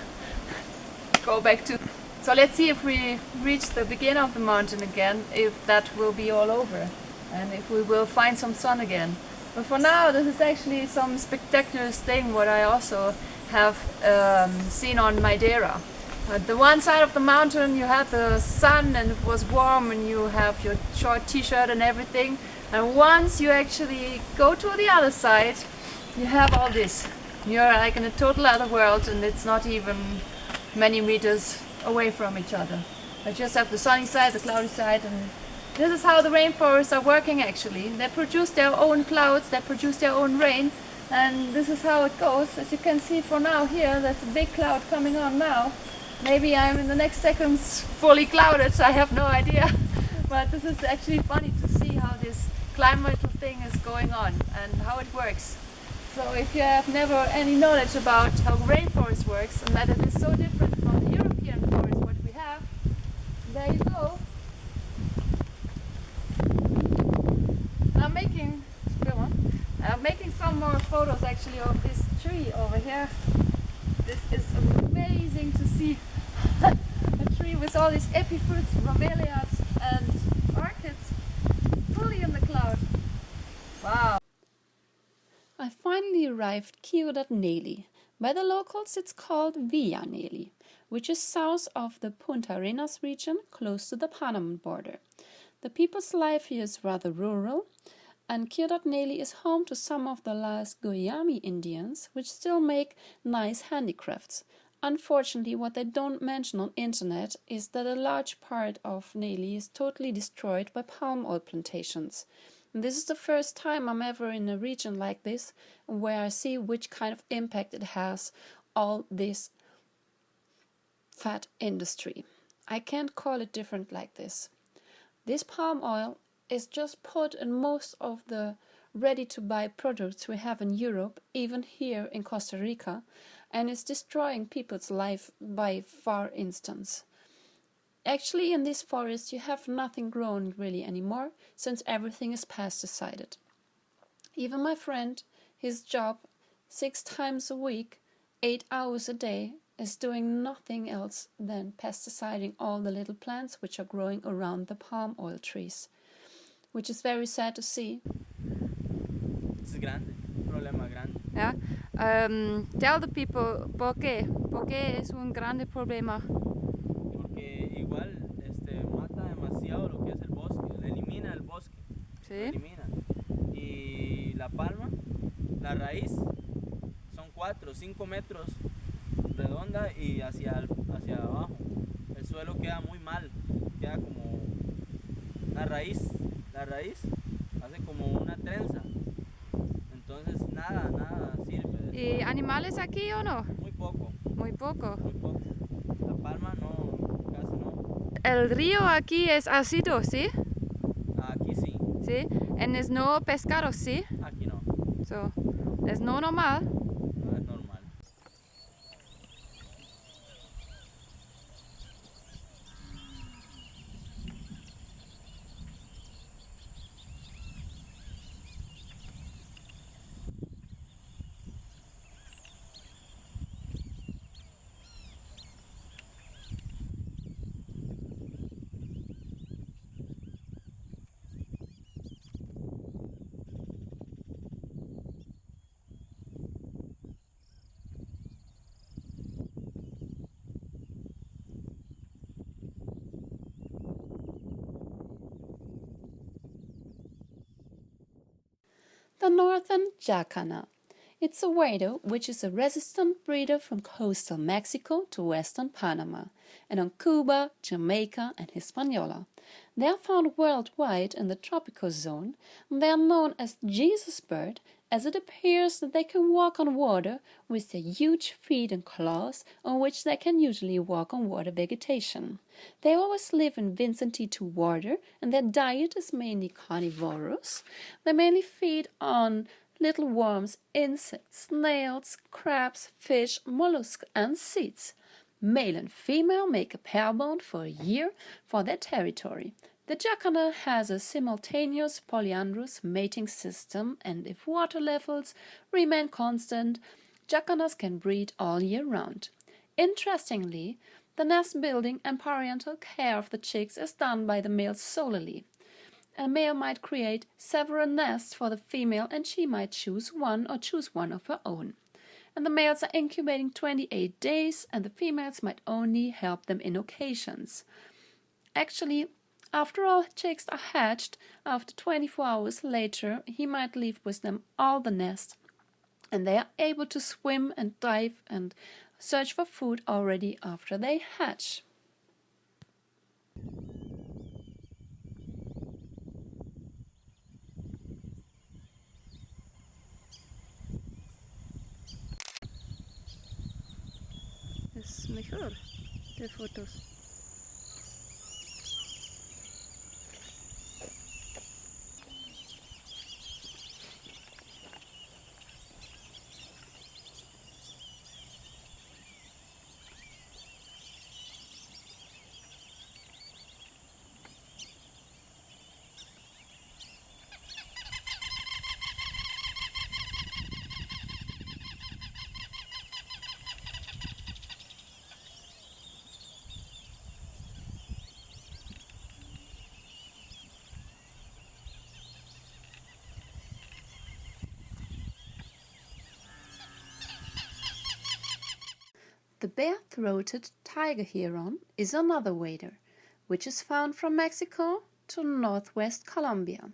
go back to. So let's see if we reach the beginning of the mountain again, if that will be all over and if we will find some sun again. But for now this is actually some spectacular thing what I also have seen on Madeira. At the one side of the mountain you had the sun and it was warm and you have your short t-shirt and everything, and once you actually go to the other side you have all this. You're like in a total other world and it's not even many meters away from each other. I just have the sunny side, the cloudy side, and this is how the rainforests are working actually. They produce their own clouds, they produce their own rain, and this is how it goes. As you can see for now here, there's a big cloud coming on now. Maybe I'm in the next seconds fully clouded, I have no idea. But this is actually funny to see how this climatal thing is going on and how it works. So if you have never any knowledge about how rainforest works and that it is so different from the European forest what we have, there you go. I'm making some more photos actually of this tree over here. This is amazing to see. A tree with all these epifruits, bromeliads and orchids fully in the cloud. Wow. I finally arrived Ciudad Nelly. By the locals it's called Villa Nelly, which is south of the Punta Arenas region, close to the Panaman border. The people's life here is rather rural, and Ciudad Nelly is home to some of the last Guayami Indians, which still make nice handicrafts. Unfortunately, what they don't mention on internet is that a large part of Nelly is totally destroyed by palm oil plantations. And this is the first time I'm ever in a region like this, where I see which kind of impact it has, all this fat industry. I can't call it different like this. This palm oil is just put in most of the ready-to-buy products we have in Europe, even here in Costa Rica, and it's destroying people's life by far instance. Actually, in this forest you have nothing grown really anymore, since everything is pesticided. Even my friend, his job 6 times a week, 8 hours a day, is doing nothing else than pesticiding all the little plants which are growing around the palm oil trees, which is very sad to see. Es grande, un problema grande. Yeah. Tell the people por qué. ¿Por qué es un grande problema? Porque igual mata demasiado lo que es el bosque, elimina el bosque, Sí. lo elimina. Y la palma, la raíz, son 4 o 5 metros redonda y hacia abajo. El suelo queda muy mal, queda como la raíz hace como una trenza. Entonces nada sirve. ¿Y animales aquí o no? Muy poco. Muy poco. Muy poco. La palma no, casi no. El río aquí es ácido, ¿sí? Aquí sí. Sí. En es no pescado, ¿sí? Aquí no. So, es no normal. No es normal. The northern jacana. It's a wadder which is a resistant breeder from coastal Mexico to western Panama, and on Cuba, Jamaica and Hispaniola. They are found worldwide in the tropical zone, and they are known as Jesus bird as it appears that they can walk on water with their huge feet and claws, on which they can usually walk on water vegetation. They always live in vicinity to water, and their diet is mainly carnivorous. They mainly feed on little worms, insects, snails, crabs, fish, mollusks, and seeds. Male and female make a pair bond for a year for their territory. The jacana has a simultaneous polyandrous mating system, and if water levels remain constant, jacanas can breed all year round. Interestingly, the nest building and parental care of the chicks is done by the male solely. A male might create several nests for the female, and she might choose one of her own. And the males are incubating 28 days, and the females might only help them in occasions. Actually, after all chicks are hatched, after 24 hours later, he might leave with them all the nest, and they are able to swim and dive and search for food already after they hatch. Es mejor de fotos. The bare-throated tiger heron is another wader, which is found from Mexico to northwest Colombia.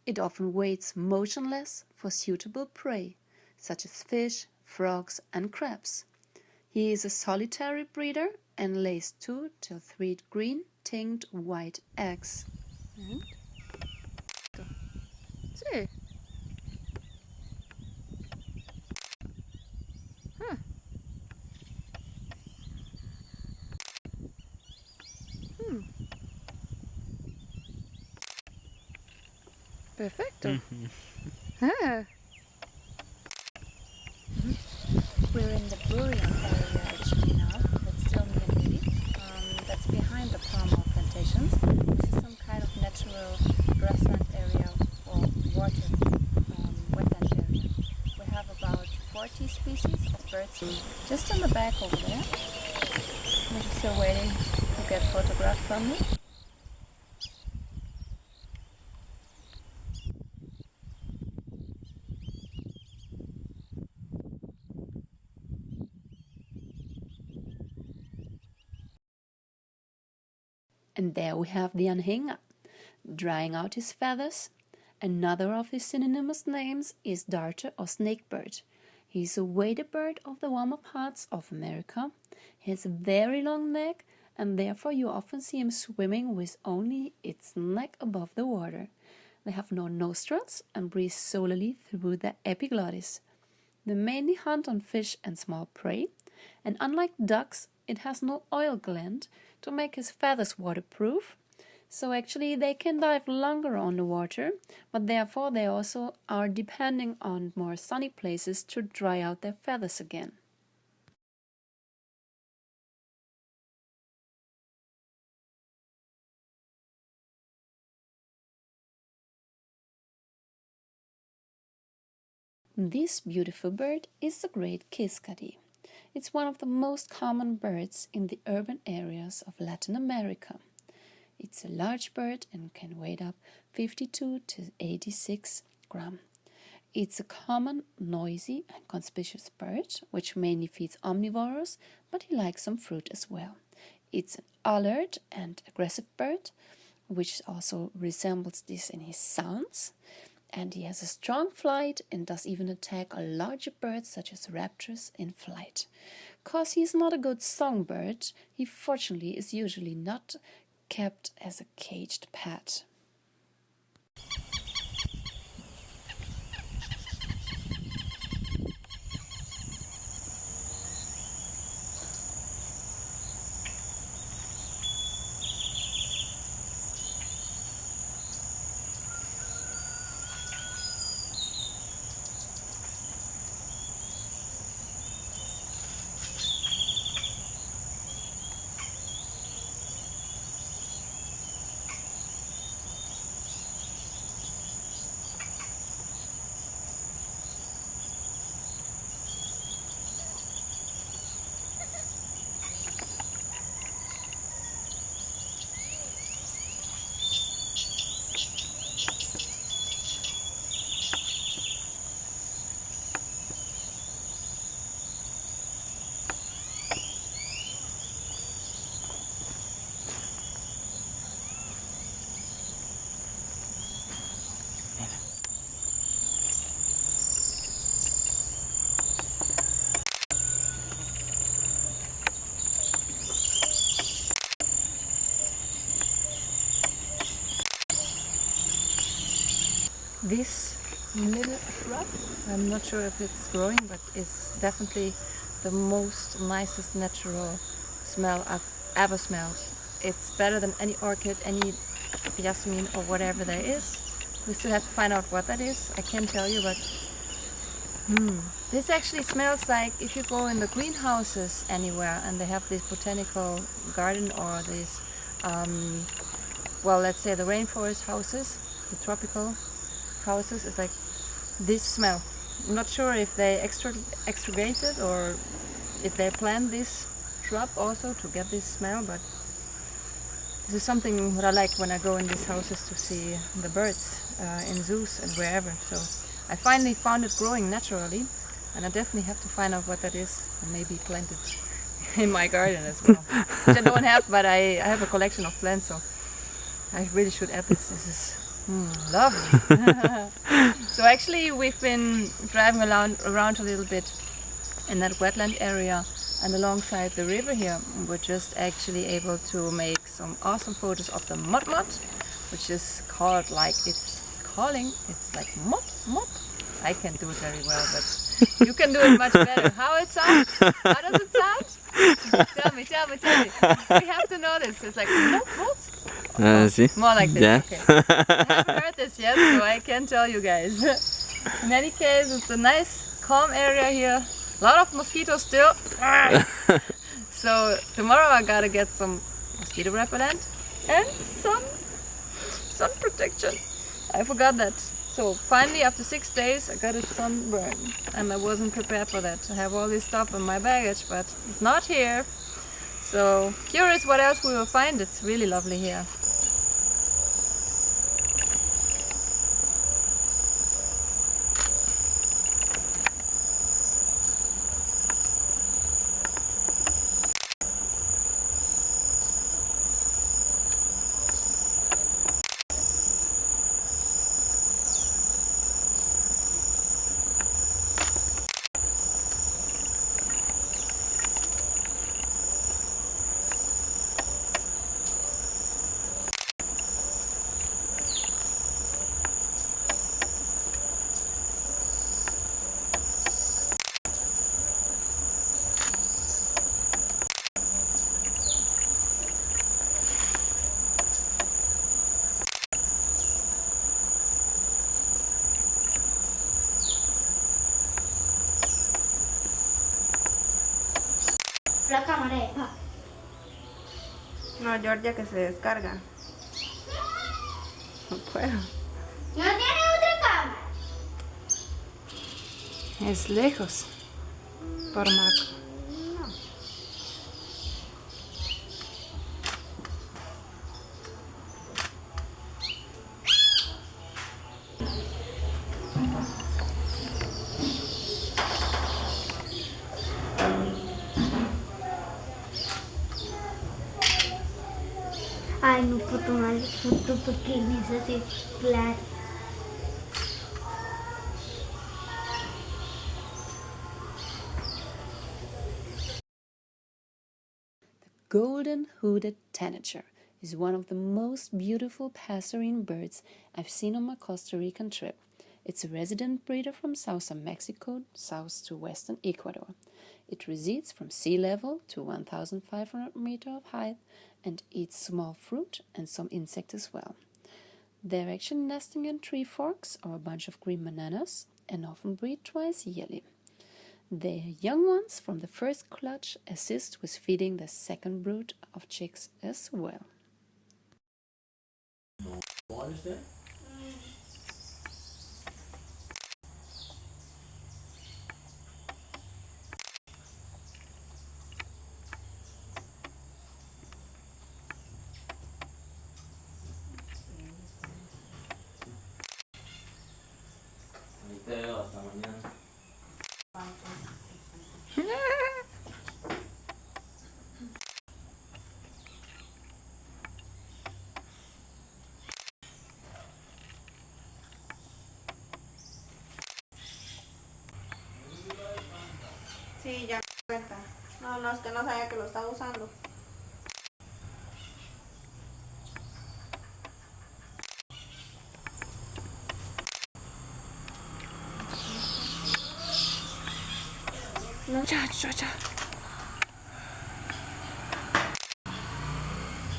It often waits motionless for suitable prey, such as fish, frogs, and crabs. He is a solitary breeder and lays 2 to 3 green-tinged white eggs. Sí. Perfecto. We're in the burial area actually now. That's still yeimiri. That's behind the palm oil plantations. This is some kind of natural grassland area or water wetland area. We have about 40 species of birds just in the back over there. We're still waiting to get photographed from me. And there we have the anhinga, drying out his feathers. Another of his synonymous names is darter or snakebird. He is a wader bird of the warmer parts of America. He has a very long neck, and therefore you often see him swimming with only its neck above the water. They have no nostrils and breathe solely through their epiglottis. They mainly hunt on fish and small prey, and unlike ducks, it has no oil gland to make his feathers waterproof. So actually they can dive longer on the water, but therefore they also are depending on more sunny places to dry out their feathers again. This beautiful bird is the great kiskadee. It's one of the most common birds in the urban areas of Latin America. It's a large bird and can weigh up 52 to 86 grams. It's a common, noisy and conspicuous bird, which mainly feeds omnivores, but he likes some fruit as well. It's an alert and aggressive bird, which also resembles this in his sounds. And he has a strong flight and does even attack a larger bird such as raptors in flight. Cause he's not a good songbird, he fortunately is usually not kept as a caged pet. this little shrub. I'm not sure if it's growing, but it's definitely the most nicest natural smell I've ever smelled. It's better than any orchid, any jasmine or whatever there is. We still have to find out what that is. I can't tell you, but this actually smells like if you go in the greenhouses anywhere and they have this botanical garden or this, well, let's say the rainforest houses, the tropical houses, it's like this smell. I'm not sure if they extricate it or if they plant this shrub also to get this smell, but this is something what I like when I go in these houses to see the birds in zoos and wherever. So I finally found it growing naturally, and I definitely have to find out what that is and maybe plant it in my garden as well. Which I don't have, but I have a collection of plants, so I really should add this. This is lovely. So actually we've been driving around a little bit in that wetland area, and alongside the river here we're just actually able to make some awesome photos of the mud, which is called like it's like mud. I can't do it very well, but you can do it much better. How it sounds? How does it sound? Tell me. We have to know this. It's like mud. See? More like this. Yeah. Okay. I haven't heard this yet, so I can't tell you guys. In any case, it's a nice calm area here. A lot of mosquitoes still. So tomorrow I gotta get some mosquito repellent and some sun protection. I forgot that. So finally after 6 days I got a sunburn, and I wasn't prepared for that. I have all this stuff in my baggage, but it's not here. So curious what else we will find. It's really lovely here. La cámara de papá. No, Georgia, que se descarga. No puedo. ¿No tiene otra cámara? Es lejos. Por Marco. Ay, no puedo tomar foto porque necesito claro. Golden hooded tanager is one of the most beautiful passerine birds I've seen on my Costa Rican trip. It's a resident breeder from southern Mexico south to western Ecuador. It resides from sea level to 1,500 meters of height and eats small fruit and some insects as well. They're actually nesting in tree forks or a bunch of green bananas and often breed twice yearly. Their young ones from the first clutch assist with feeding the second brood of chicks as well. Ahí te veo hasta mañana. Sí, ya me cuenta. No, es que no sabía que lo estaba usando. Cha, cha, cha.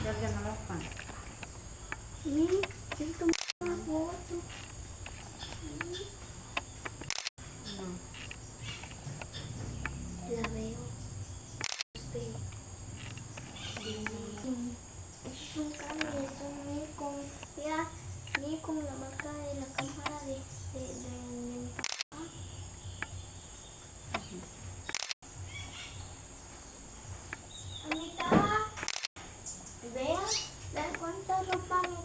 La veo. Es un cambio, es ni con la marca de la cámara de mi papá. Amita, vea cuánta ropa me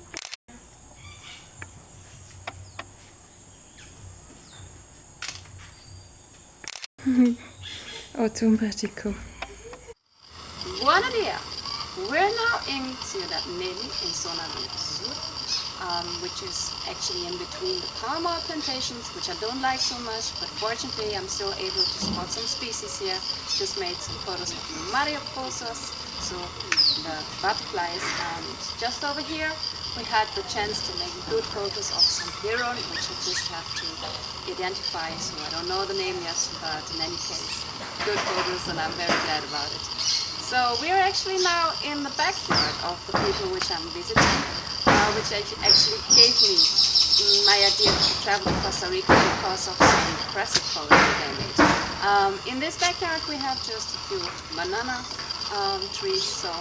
Automático. Buenos días. We're now into that Nelly in Zona del Sur, which is actually in between the palm oil plantations, which I don't like so much, but fortunately I'm still able to spot some species here. Just made some photos of the mariposas, so the butterflies, and just over here we had the chance to make good photos of some heron, which I just have to identify, so I don't know the name yet, but in any case, good photos and I'm very glad about it. So we're actually now in the backyard of the people which I'm visiting, which actually gave me my idea to travel to Costa Rica because of some impressive photos that they made. In this backyard we have just a few banana trees, so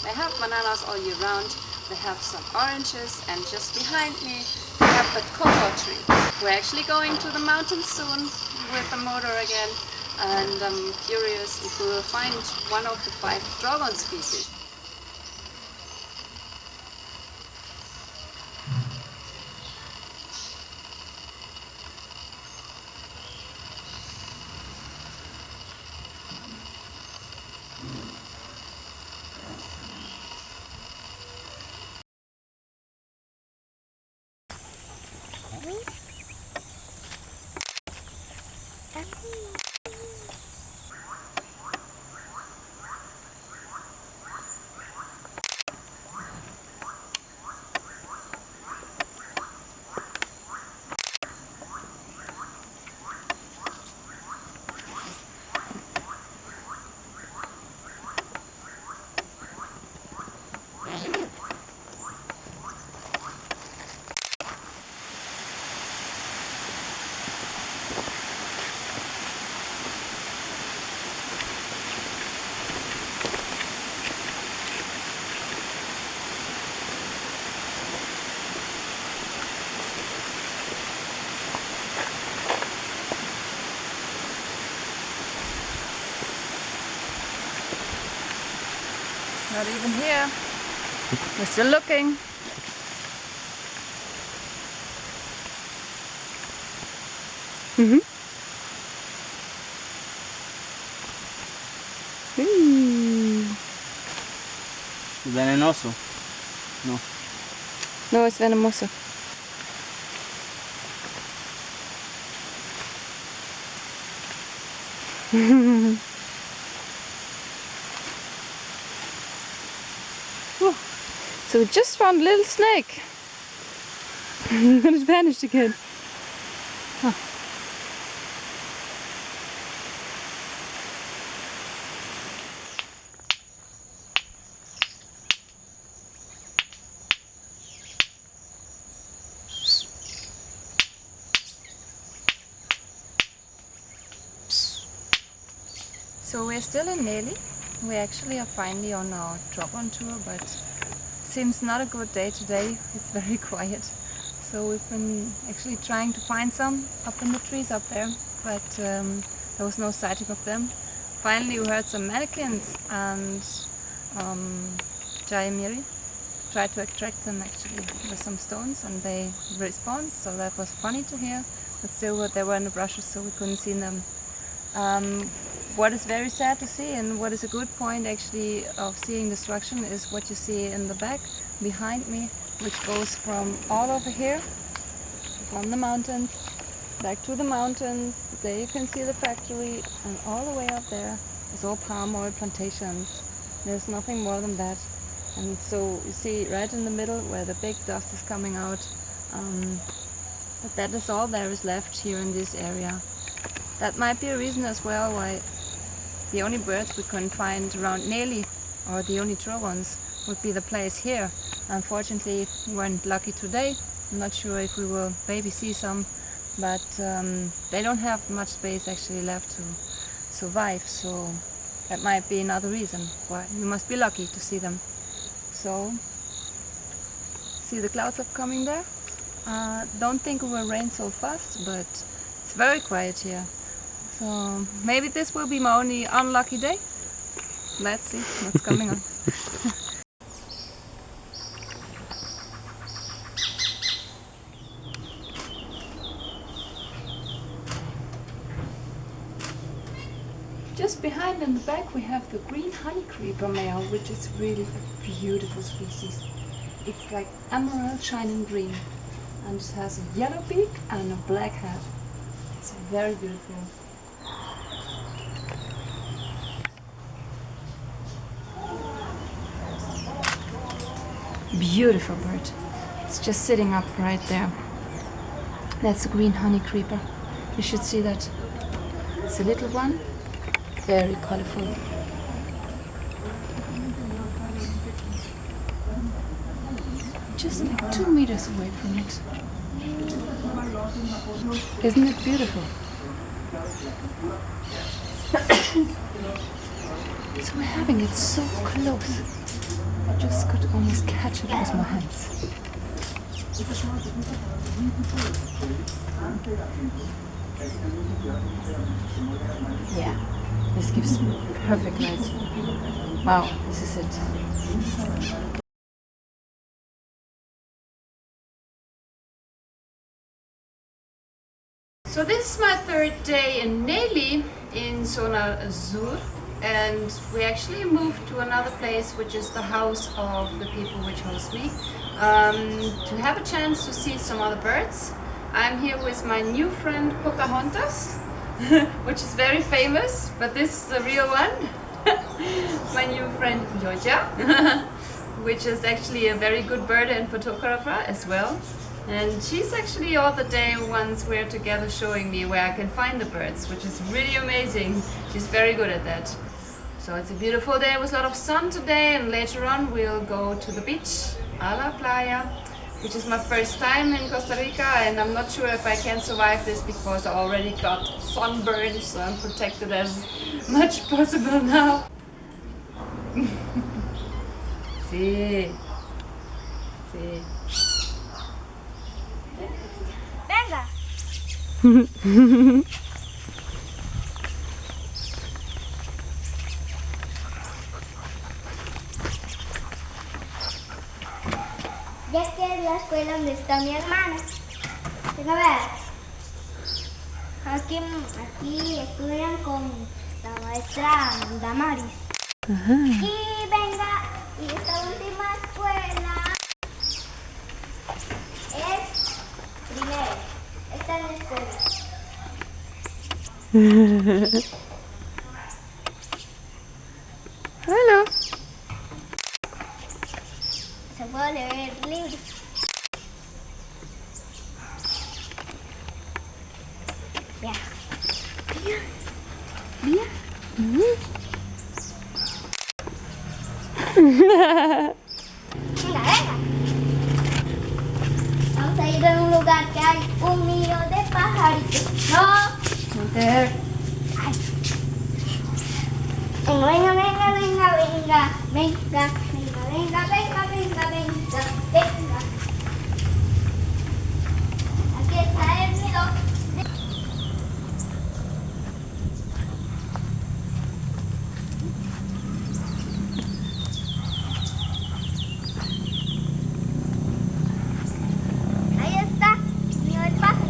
they have bananas all year round. They have some oranges, and just behind me we have the cocoa tree. We're actually going to the mountains soon with the motor again, and I'm curious if we will find one of the 5 dragon species. Not even here. We're still looking. Venenoso. No. No, it's venemoso. So we just found a little snake. And it vanished again. Huh. So we're still in Nelly. We actually are finally on our drop-on tour, but seems not a good day today. It's very quiet. So we've been actually trying to find some up in the trees up there, but there was no sighting of them. Finally we heard some mannequins and yeimiri. Tried to attract them actually with some stones and they responded, so that was funny to hear, but still they were in the brushes so we couldn't see them. What is very sad to see and what is a good point actually of seeing destruction is what you see in the back behind me, which goes from all over here, from the mountains, back to the mountains. There you can see the factory, and all the way up there is all palm oil plantations. There's nothing more than that. And so you see right in the middle where the big dust is coming out, but that is all there is left here in this area. That might be a reason as well why the only birds we can find around Nelly, or the only true ones, would be the place here. Unfortunately, we weren't lucky today. I'm not sure if we will maybe see some, but they don't have much space actually left to survive, so that might be another reason why you must be lucky to see them. So, see the clouds upcoming there? Don't think it will rain so fast, but it's very quiet here. So maybe this will be my only unlucky day. Let's see what's coming on. Just behind in the back we have the green Honeycreeper male, which is really a beautiful species. It's like emerald shining green, and it has a yellow beak and a black head. It's very beautiful. Beautiful bird. It's just sitting up right there. That's a green Honeycreeper. You should see that. It's a little one. Very colorful. Just like 2 meters away from it. Isn't it beautiful? So we're having it so close. I just could almost catch it with my hands. Yeah, this gives perfect light. Wow, this is it. So this is my third day in Nelly in Zona Azul, and we actually moved to another place, which is the house of the people which host me, to have a chance to see some other birds. I'm here with my new friend Pocahontas, which is very famous, but this is the real one. My new friend Georgea, which is actually a very good bird and photographer as well. And she's actually all the day once we're together showing me where I can find the birds, which is really amazing. She's very good at that. So it's a beautiful day with a lot of sun today, and later on we'll go to the beach, a la playa, which is my first time in Costa Rica, and I'm not sure if I can survive this because I already got sunburned, so I'm protected as much possible now. Sí. Sí. Venga. Ya que es la escuela donde está mi hermana. Venga, a ver. Aquí estudian con la maestra Damaris. Y venga, y esta última escuela es primero. Esta es la escuela. Hello. Se puede leer libros. Ya. Bien. Venga, venga. Vamos a ir a un lugar que hay un millón de pajaritos. No. There. Ay. Venga, venga, venga, venga, venga, venga, venga, venga, venga, venga, venga. Aquí está el nido. Ahí está el nido del pájaro.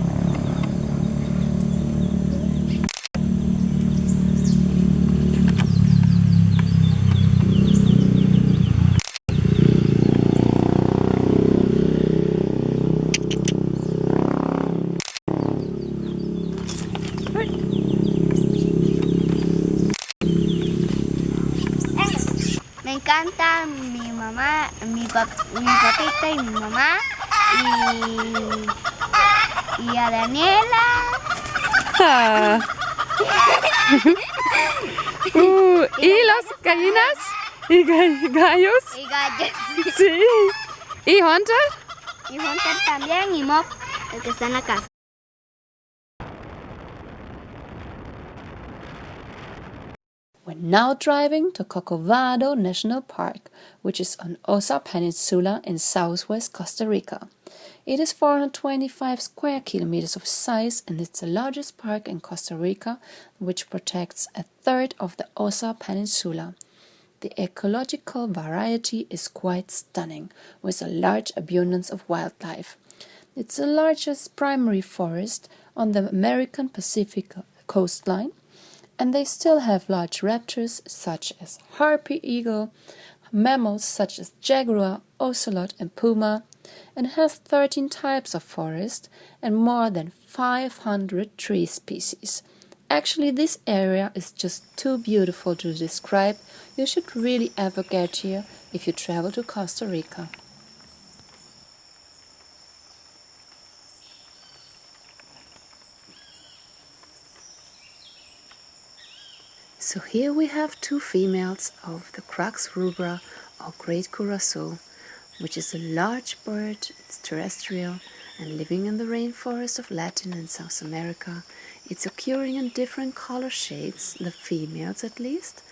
Me encanta mi mamá, mi papita y mi mamá y a Daniela. ¿Y las gallinas? ¿Y gallos? Y gallos. Sí. ¿Y Hunter? Y Hunter también, y Mop, el que está en la casa. We're now driving to Corcovado National Park, which is on Osa Peninsula in southwest Costa Rica. It is 425 square kilometers of size and it's the largest park in Costa Rica, which protects a third of the Osa Peninsula. The ecological variety is quite stunning, with a large abundance of wildlife. It's the largest primary forest on the American Pacific coastline, and they still have large raptors such as harpy eagle, mammals such as jaguar, ocelot and puma, and has 13 types of forest and more than 500 tree species. Actually, this area is just too beautiful to describe. You should really ever get here if you travel to Costa Rica. So here we have two females of the Crux rubra or great curassow, which is a large bird. It's terrestrial and living in the rainforest of Latin and South America. It's occurring in different color shades, the females at least,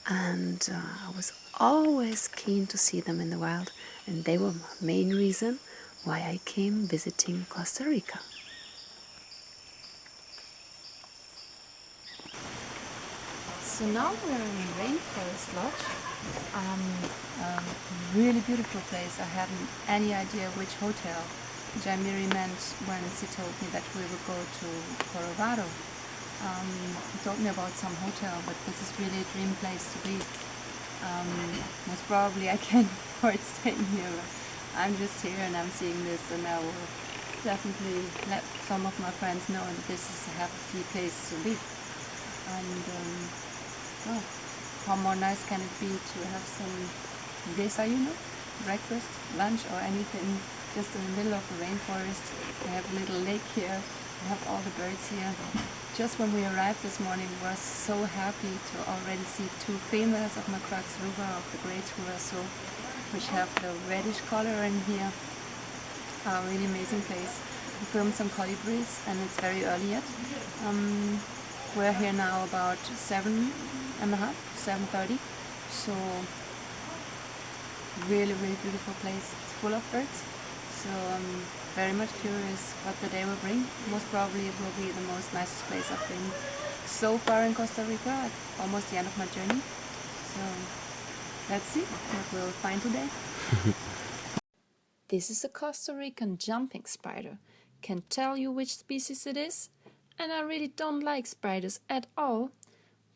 and I was always keen to see them in the wild, and they were my main reason why I came visiting Costa Rica. So now we're in a Rainforest lodge, a really beautiful place. I hadn't any idea which hotel yeimiri meant when she told me that we would go to Corcovado. He told me about some hotel, but this is really a dream place to be. Most probably I can't afford staying here. I'm just here and I'm seeing this, and I will definitely let some of my friends know that this is a happy place to be. And oh, how more nice can it be to have some desayuno, breakfast, lunch or anything just in the middle of the rainforest. We have a little lake here, we have all the birds here. Just when we arrived this morning we were so happy to already see two females of my Crux rubra of the great curassow, which have the reddish color in here. A really amazing place. We filmed some colibris and it's very early yet. We're here now about 7:30, so really beautiful place. It's full of birds, so I'm very much curious what the day will bring. Most probably it will be the most nicest place I've been so far in Costa Rica, at almost the end of my journey. So let's see what we'll find today. This is a Costa Rican jumping spider. Can't tell you which species it is, and I really don't like spiders at all,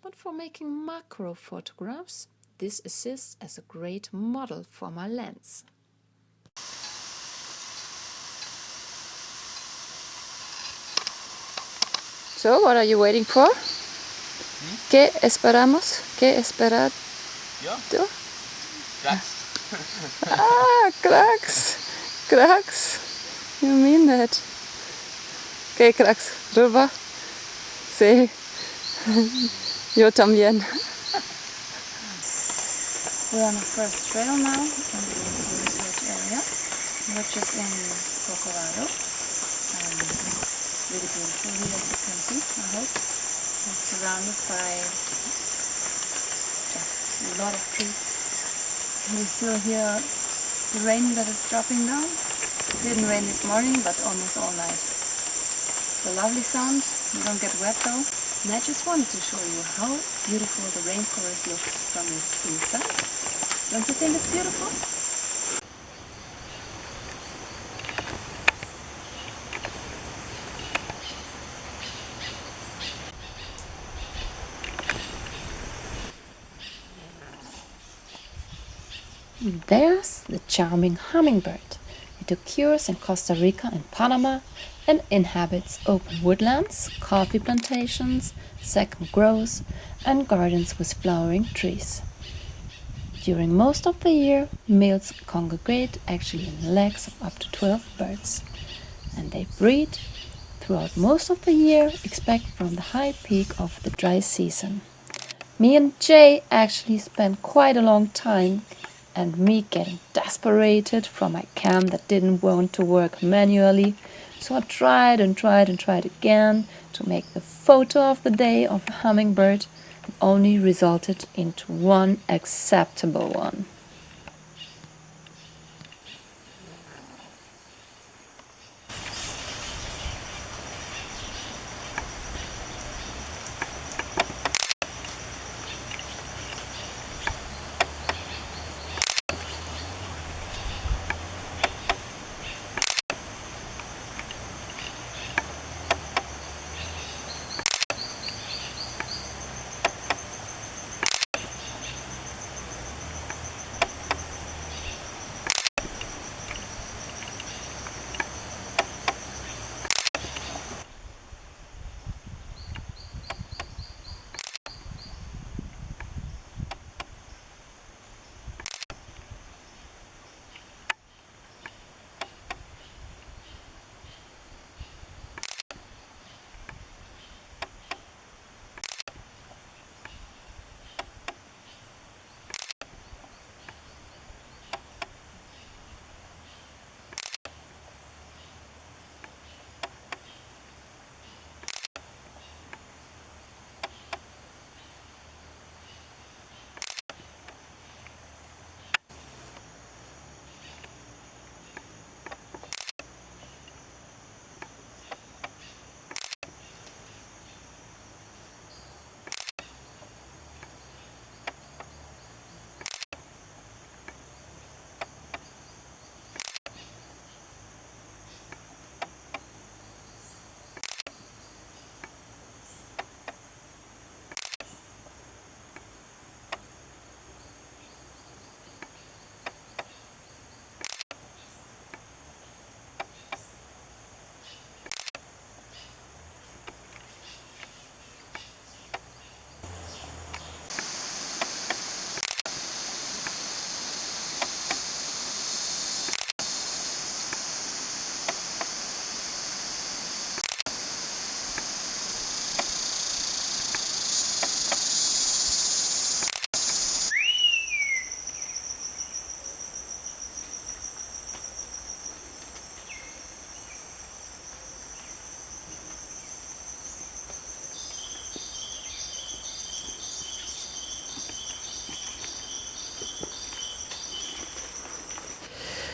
but for making macro photographs, this assists as a great model for my lens. So, what are you waiting for? ¿Qué esperamos? ¿Qué esperar? ¿Yo? Cracks. Ah, cracks. Cracks. You mean that? ¿Qué cracks? ¿Rubra? Sí. Yo también. We're on the first trail now in the research area, which is in Corcovado. It's really beautiful here, as you can see, I hope. It's surrounded by just a lot of trees. And you still hear the rain that is dropping down. It didn't rain this morning, but almost all night. It's a lovely sound, you don't get wet though. And I just wanted to show you how beautiful the rainforest looks from its inside. Don't you think it's beautiful? There's the charming hummingbird. It occurs in Costa Rica and Panama and inhabits open woodlands, coffee plantations, second growths, and gardens with flowering trees. During most of the year, males congregate actually in lacks of up to 12 birds, and they breed throughout most of the year, except from the high peak of the dry season. Me and Jay actually spent quite a long time, and me getting desperated from my cam that didn't want to work manually. So I tried and tried and tried again to make the photo of the day of a hummingbird, and only resulted into one acceptable one.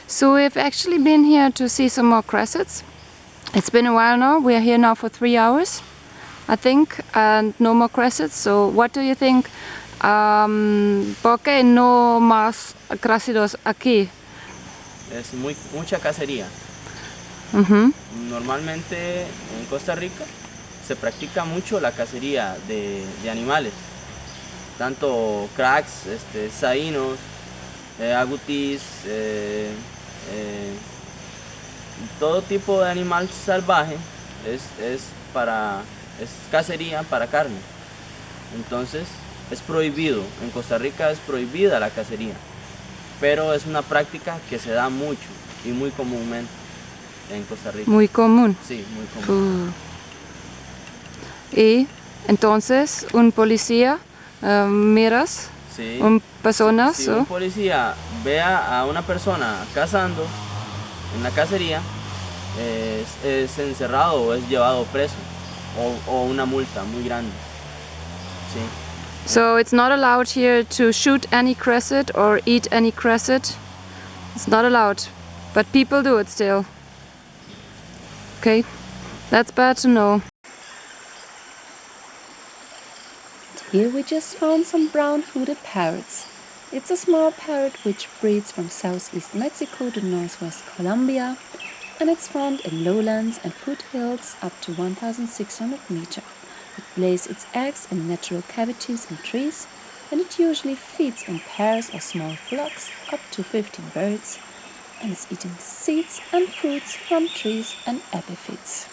So we've actually been here to see some more cressets. It's been a while now. We are here now for 3 hours, I think, and no more cressets. So what do you think? ¿Por qué no más crácidos aquí? Es mucha cacería. Normalmente en Costa Rica se practica mucho la cacería de animales, tanto cracks, saínos, agoutis, todo tipo de animal salvaje es cacería para carne. Entonces es prohibido, en Costa Rica es prohibida la cacería, pero es una práctica que se da mucho y muy comúnmente en Costa Rica. Muy común. Sí, muy común. Y entonces un policía miras Sí. personas. Si un policía ve a una persona cazando en la cacería, es encerrado o es llevado preso o una multa muy grande. Sí. So it's not allowed here to shoot any cresset or eat any cresset. It's not allowed, but people do it still. Okay, that's bad to know. Here we just found some brown-hooded parrots. It's a small parrot which breeds from southeast Mexico to northwest Colombia, and it's found in lowlands and foothills up to 1,600 meters. It lays its eggs in natural cavities in trees, and it usually feeds in pairs or small flocks up to 15 birds, and is eating seeds and fruits from trees and epiphytes.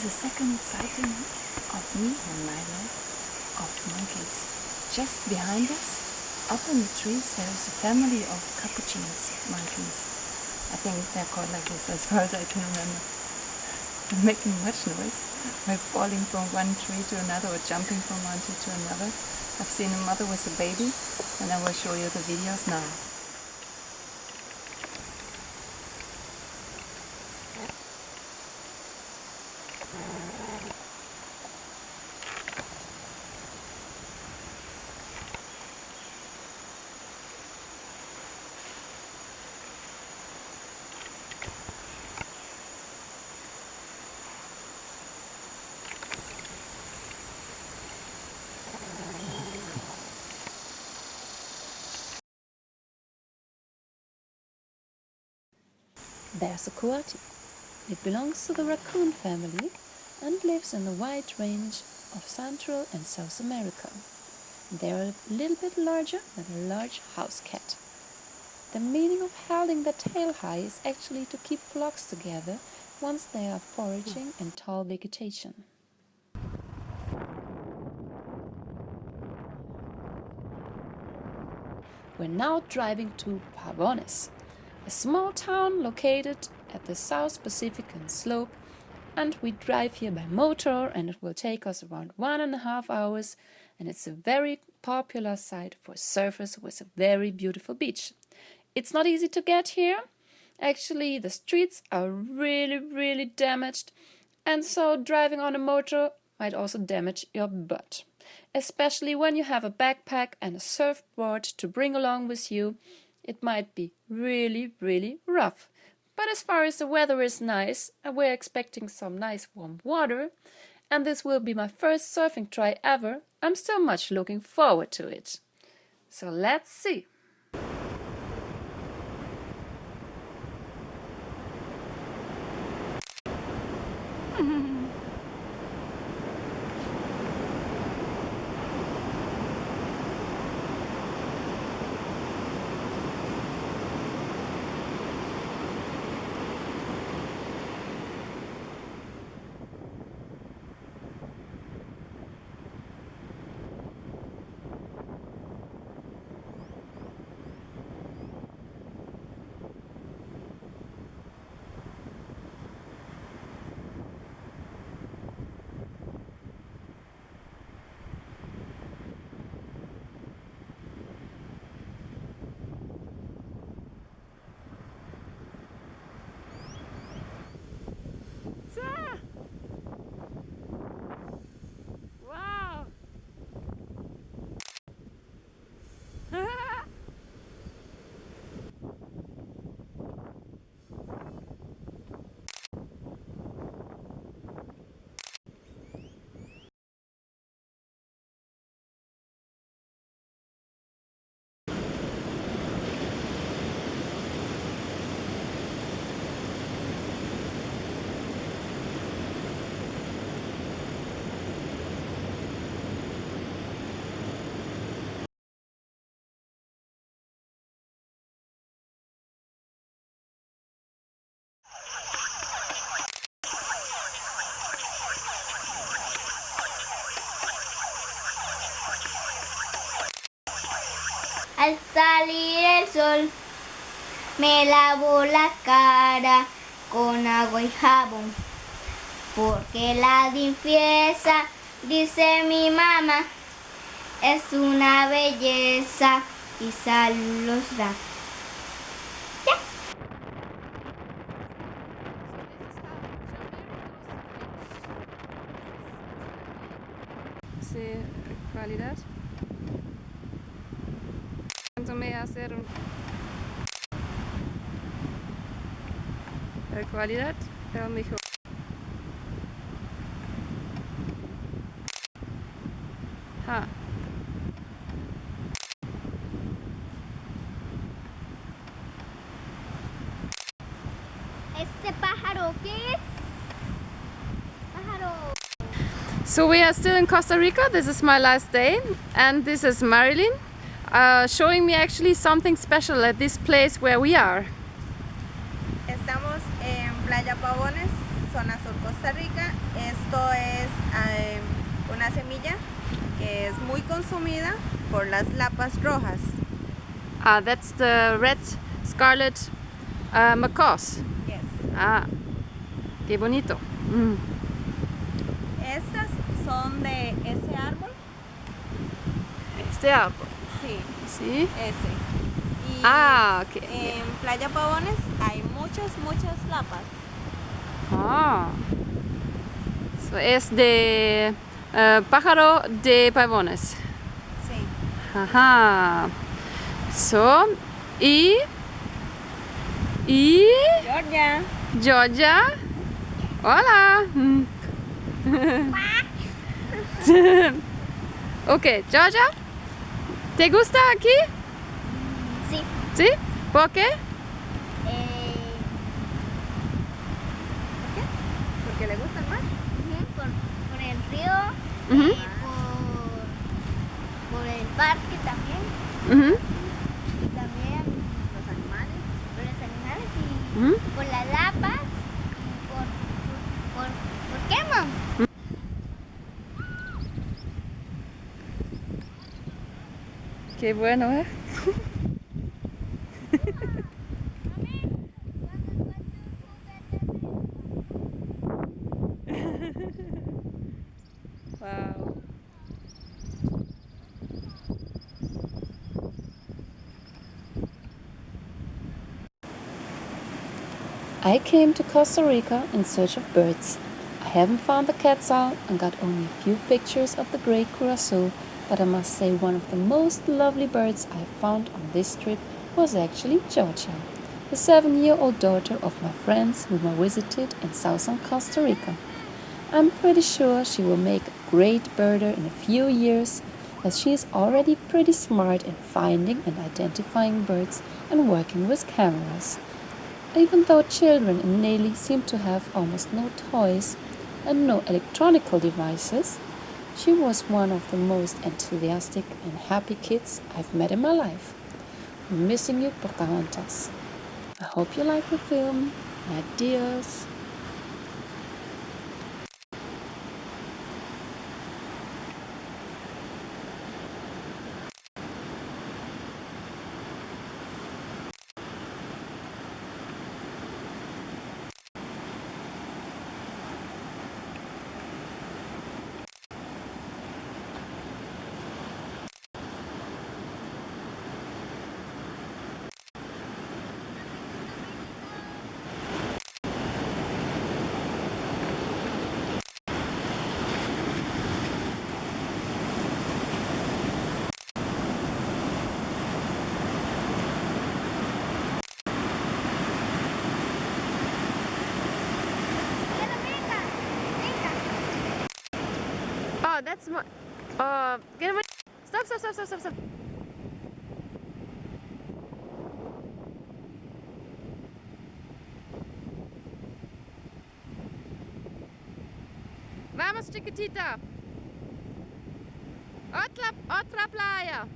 is a second sighting of me in my life of monkeys. Just behind us, up in the trees, there is a family of capuchins monkeys. I think they're called like this as far as I can remember. They're making much noise. They're falling from one tree to another or jumping from one tree to another. I've seen a mother with a baby, and I will show you the videos now. There's a coati. It belongs to the raccoon family and lives in a wide range of Central and South America. They're a little bit larger than a large house cat. The meaning of holding the tail high is actually to keep flocks together once they are foraging in tall vegetation. We're now driving to Pavones, a small town located at the South Pacifican slope, and we drive here by motor and it will take us around 1.5 hours, and it's a very popular site for surfers with a very beautiful beach. It's not easy to get here. Actually, the streets are really damaged, and so driving on a motor might also damage your butt. Especially when you have a backpack and a surfboard to bring along with you, it might be really rough. But as far as the weather is nice, and we're expecting some nice warm water, and this will be my first surfing try ever, I'm still much looking forward to it. So let's see. Wow! Al salir el sol, me lavo la cara con agua y jabón, porque la limpieza, dice mi mamá, es una belleza y salud los da. Sí, calidad. Me hacer la calidad es mejor. Ha. ¿Ese pájaro qué es? Pájaro. So we are still in Costa Rica. This is my last day, and this is Marilin. Showing me actually something special at this place where we are. Estamos en Playa Pavones, zona sur Costa Rica. Esto es una semilla que es muy consumida por las lapas rojas. Ah, that's the red scarlet macaws. Yes. Ah, qué bonito. Mm. Estas son de ese árbol. Este árbol. Sí, Sí. ese. Y Ah, ok. en Playa Pavones hay muchas lapas. Ah. So, es de pájaro de pavones. Sí. Ajá. So, y Georgia. Georgia. Hola. Ok, Georgia, ¿te gusta aquí? Sí. ¿Sí? ¿Por qué? Porque le gusta el mar. Por el río, Ujú, por el parque también, ujú, y también Los animales. por los animales y ujú. por las lapas, y ¿por qué, mam? Qué bueno, ¿eh? Wow. I came to Costa Rica in search of birds. I haven't found the quetzal and got only a few pictures of the great curassow, but I must say one of the most lovely birds I found on this trip was actually Georgia, the 7-year-old daughter of my friends whom I visited in southern Costa Rica. I'm pretty sure she will make a great birder in a few years, as she is already pretty smart in finding and identifying birds and working with cameras. Even though children in Nelly seem to have almost no toys and no electronic devices, she was one of the most enthusiastic and happy kids I've met in my life. I'm missing you, Pocahontas. I hope you like the film, my dears. Oh, that's my. Get away. Stop. Vamos, chiquitita. Otra playa.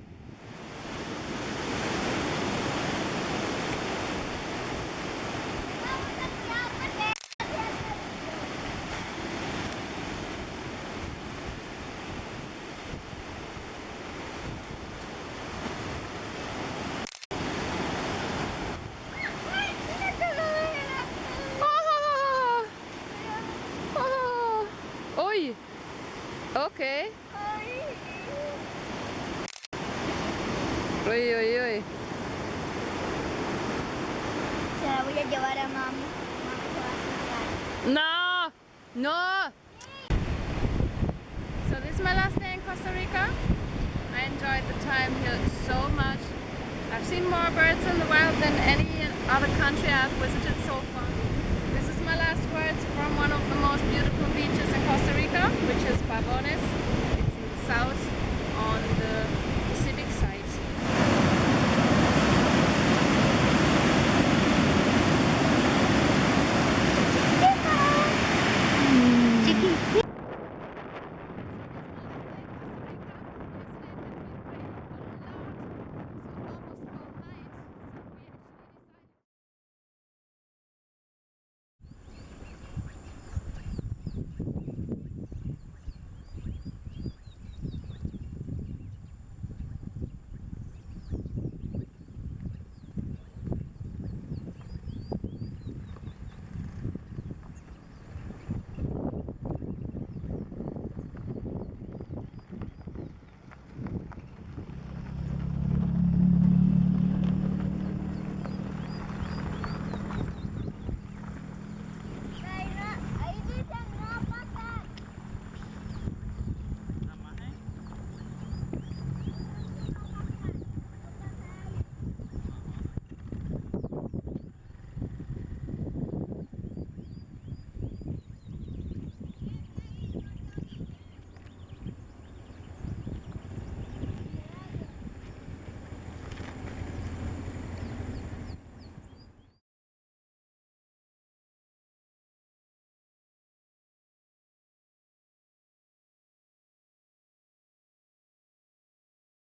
Uy. Okay. Uy. Se la voy a llevar a mami. Mami se va a asustar. No. So this is my last day in Costa Rica. I enjoyed the time here so much. I've seen more birds in the wild than any other country I've visited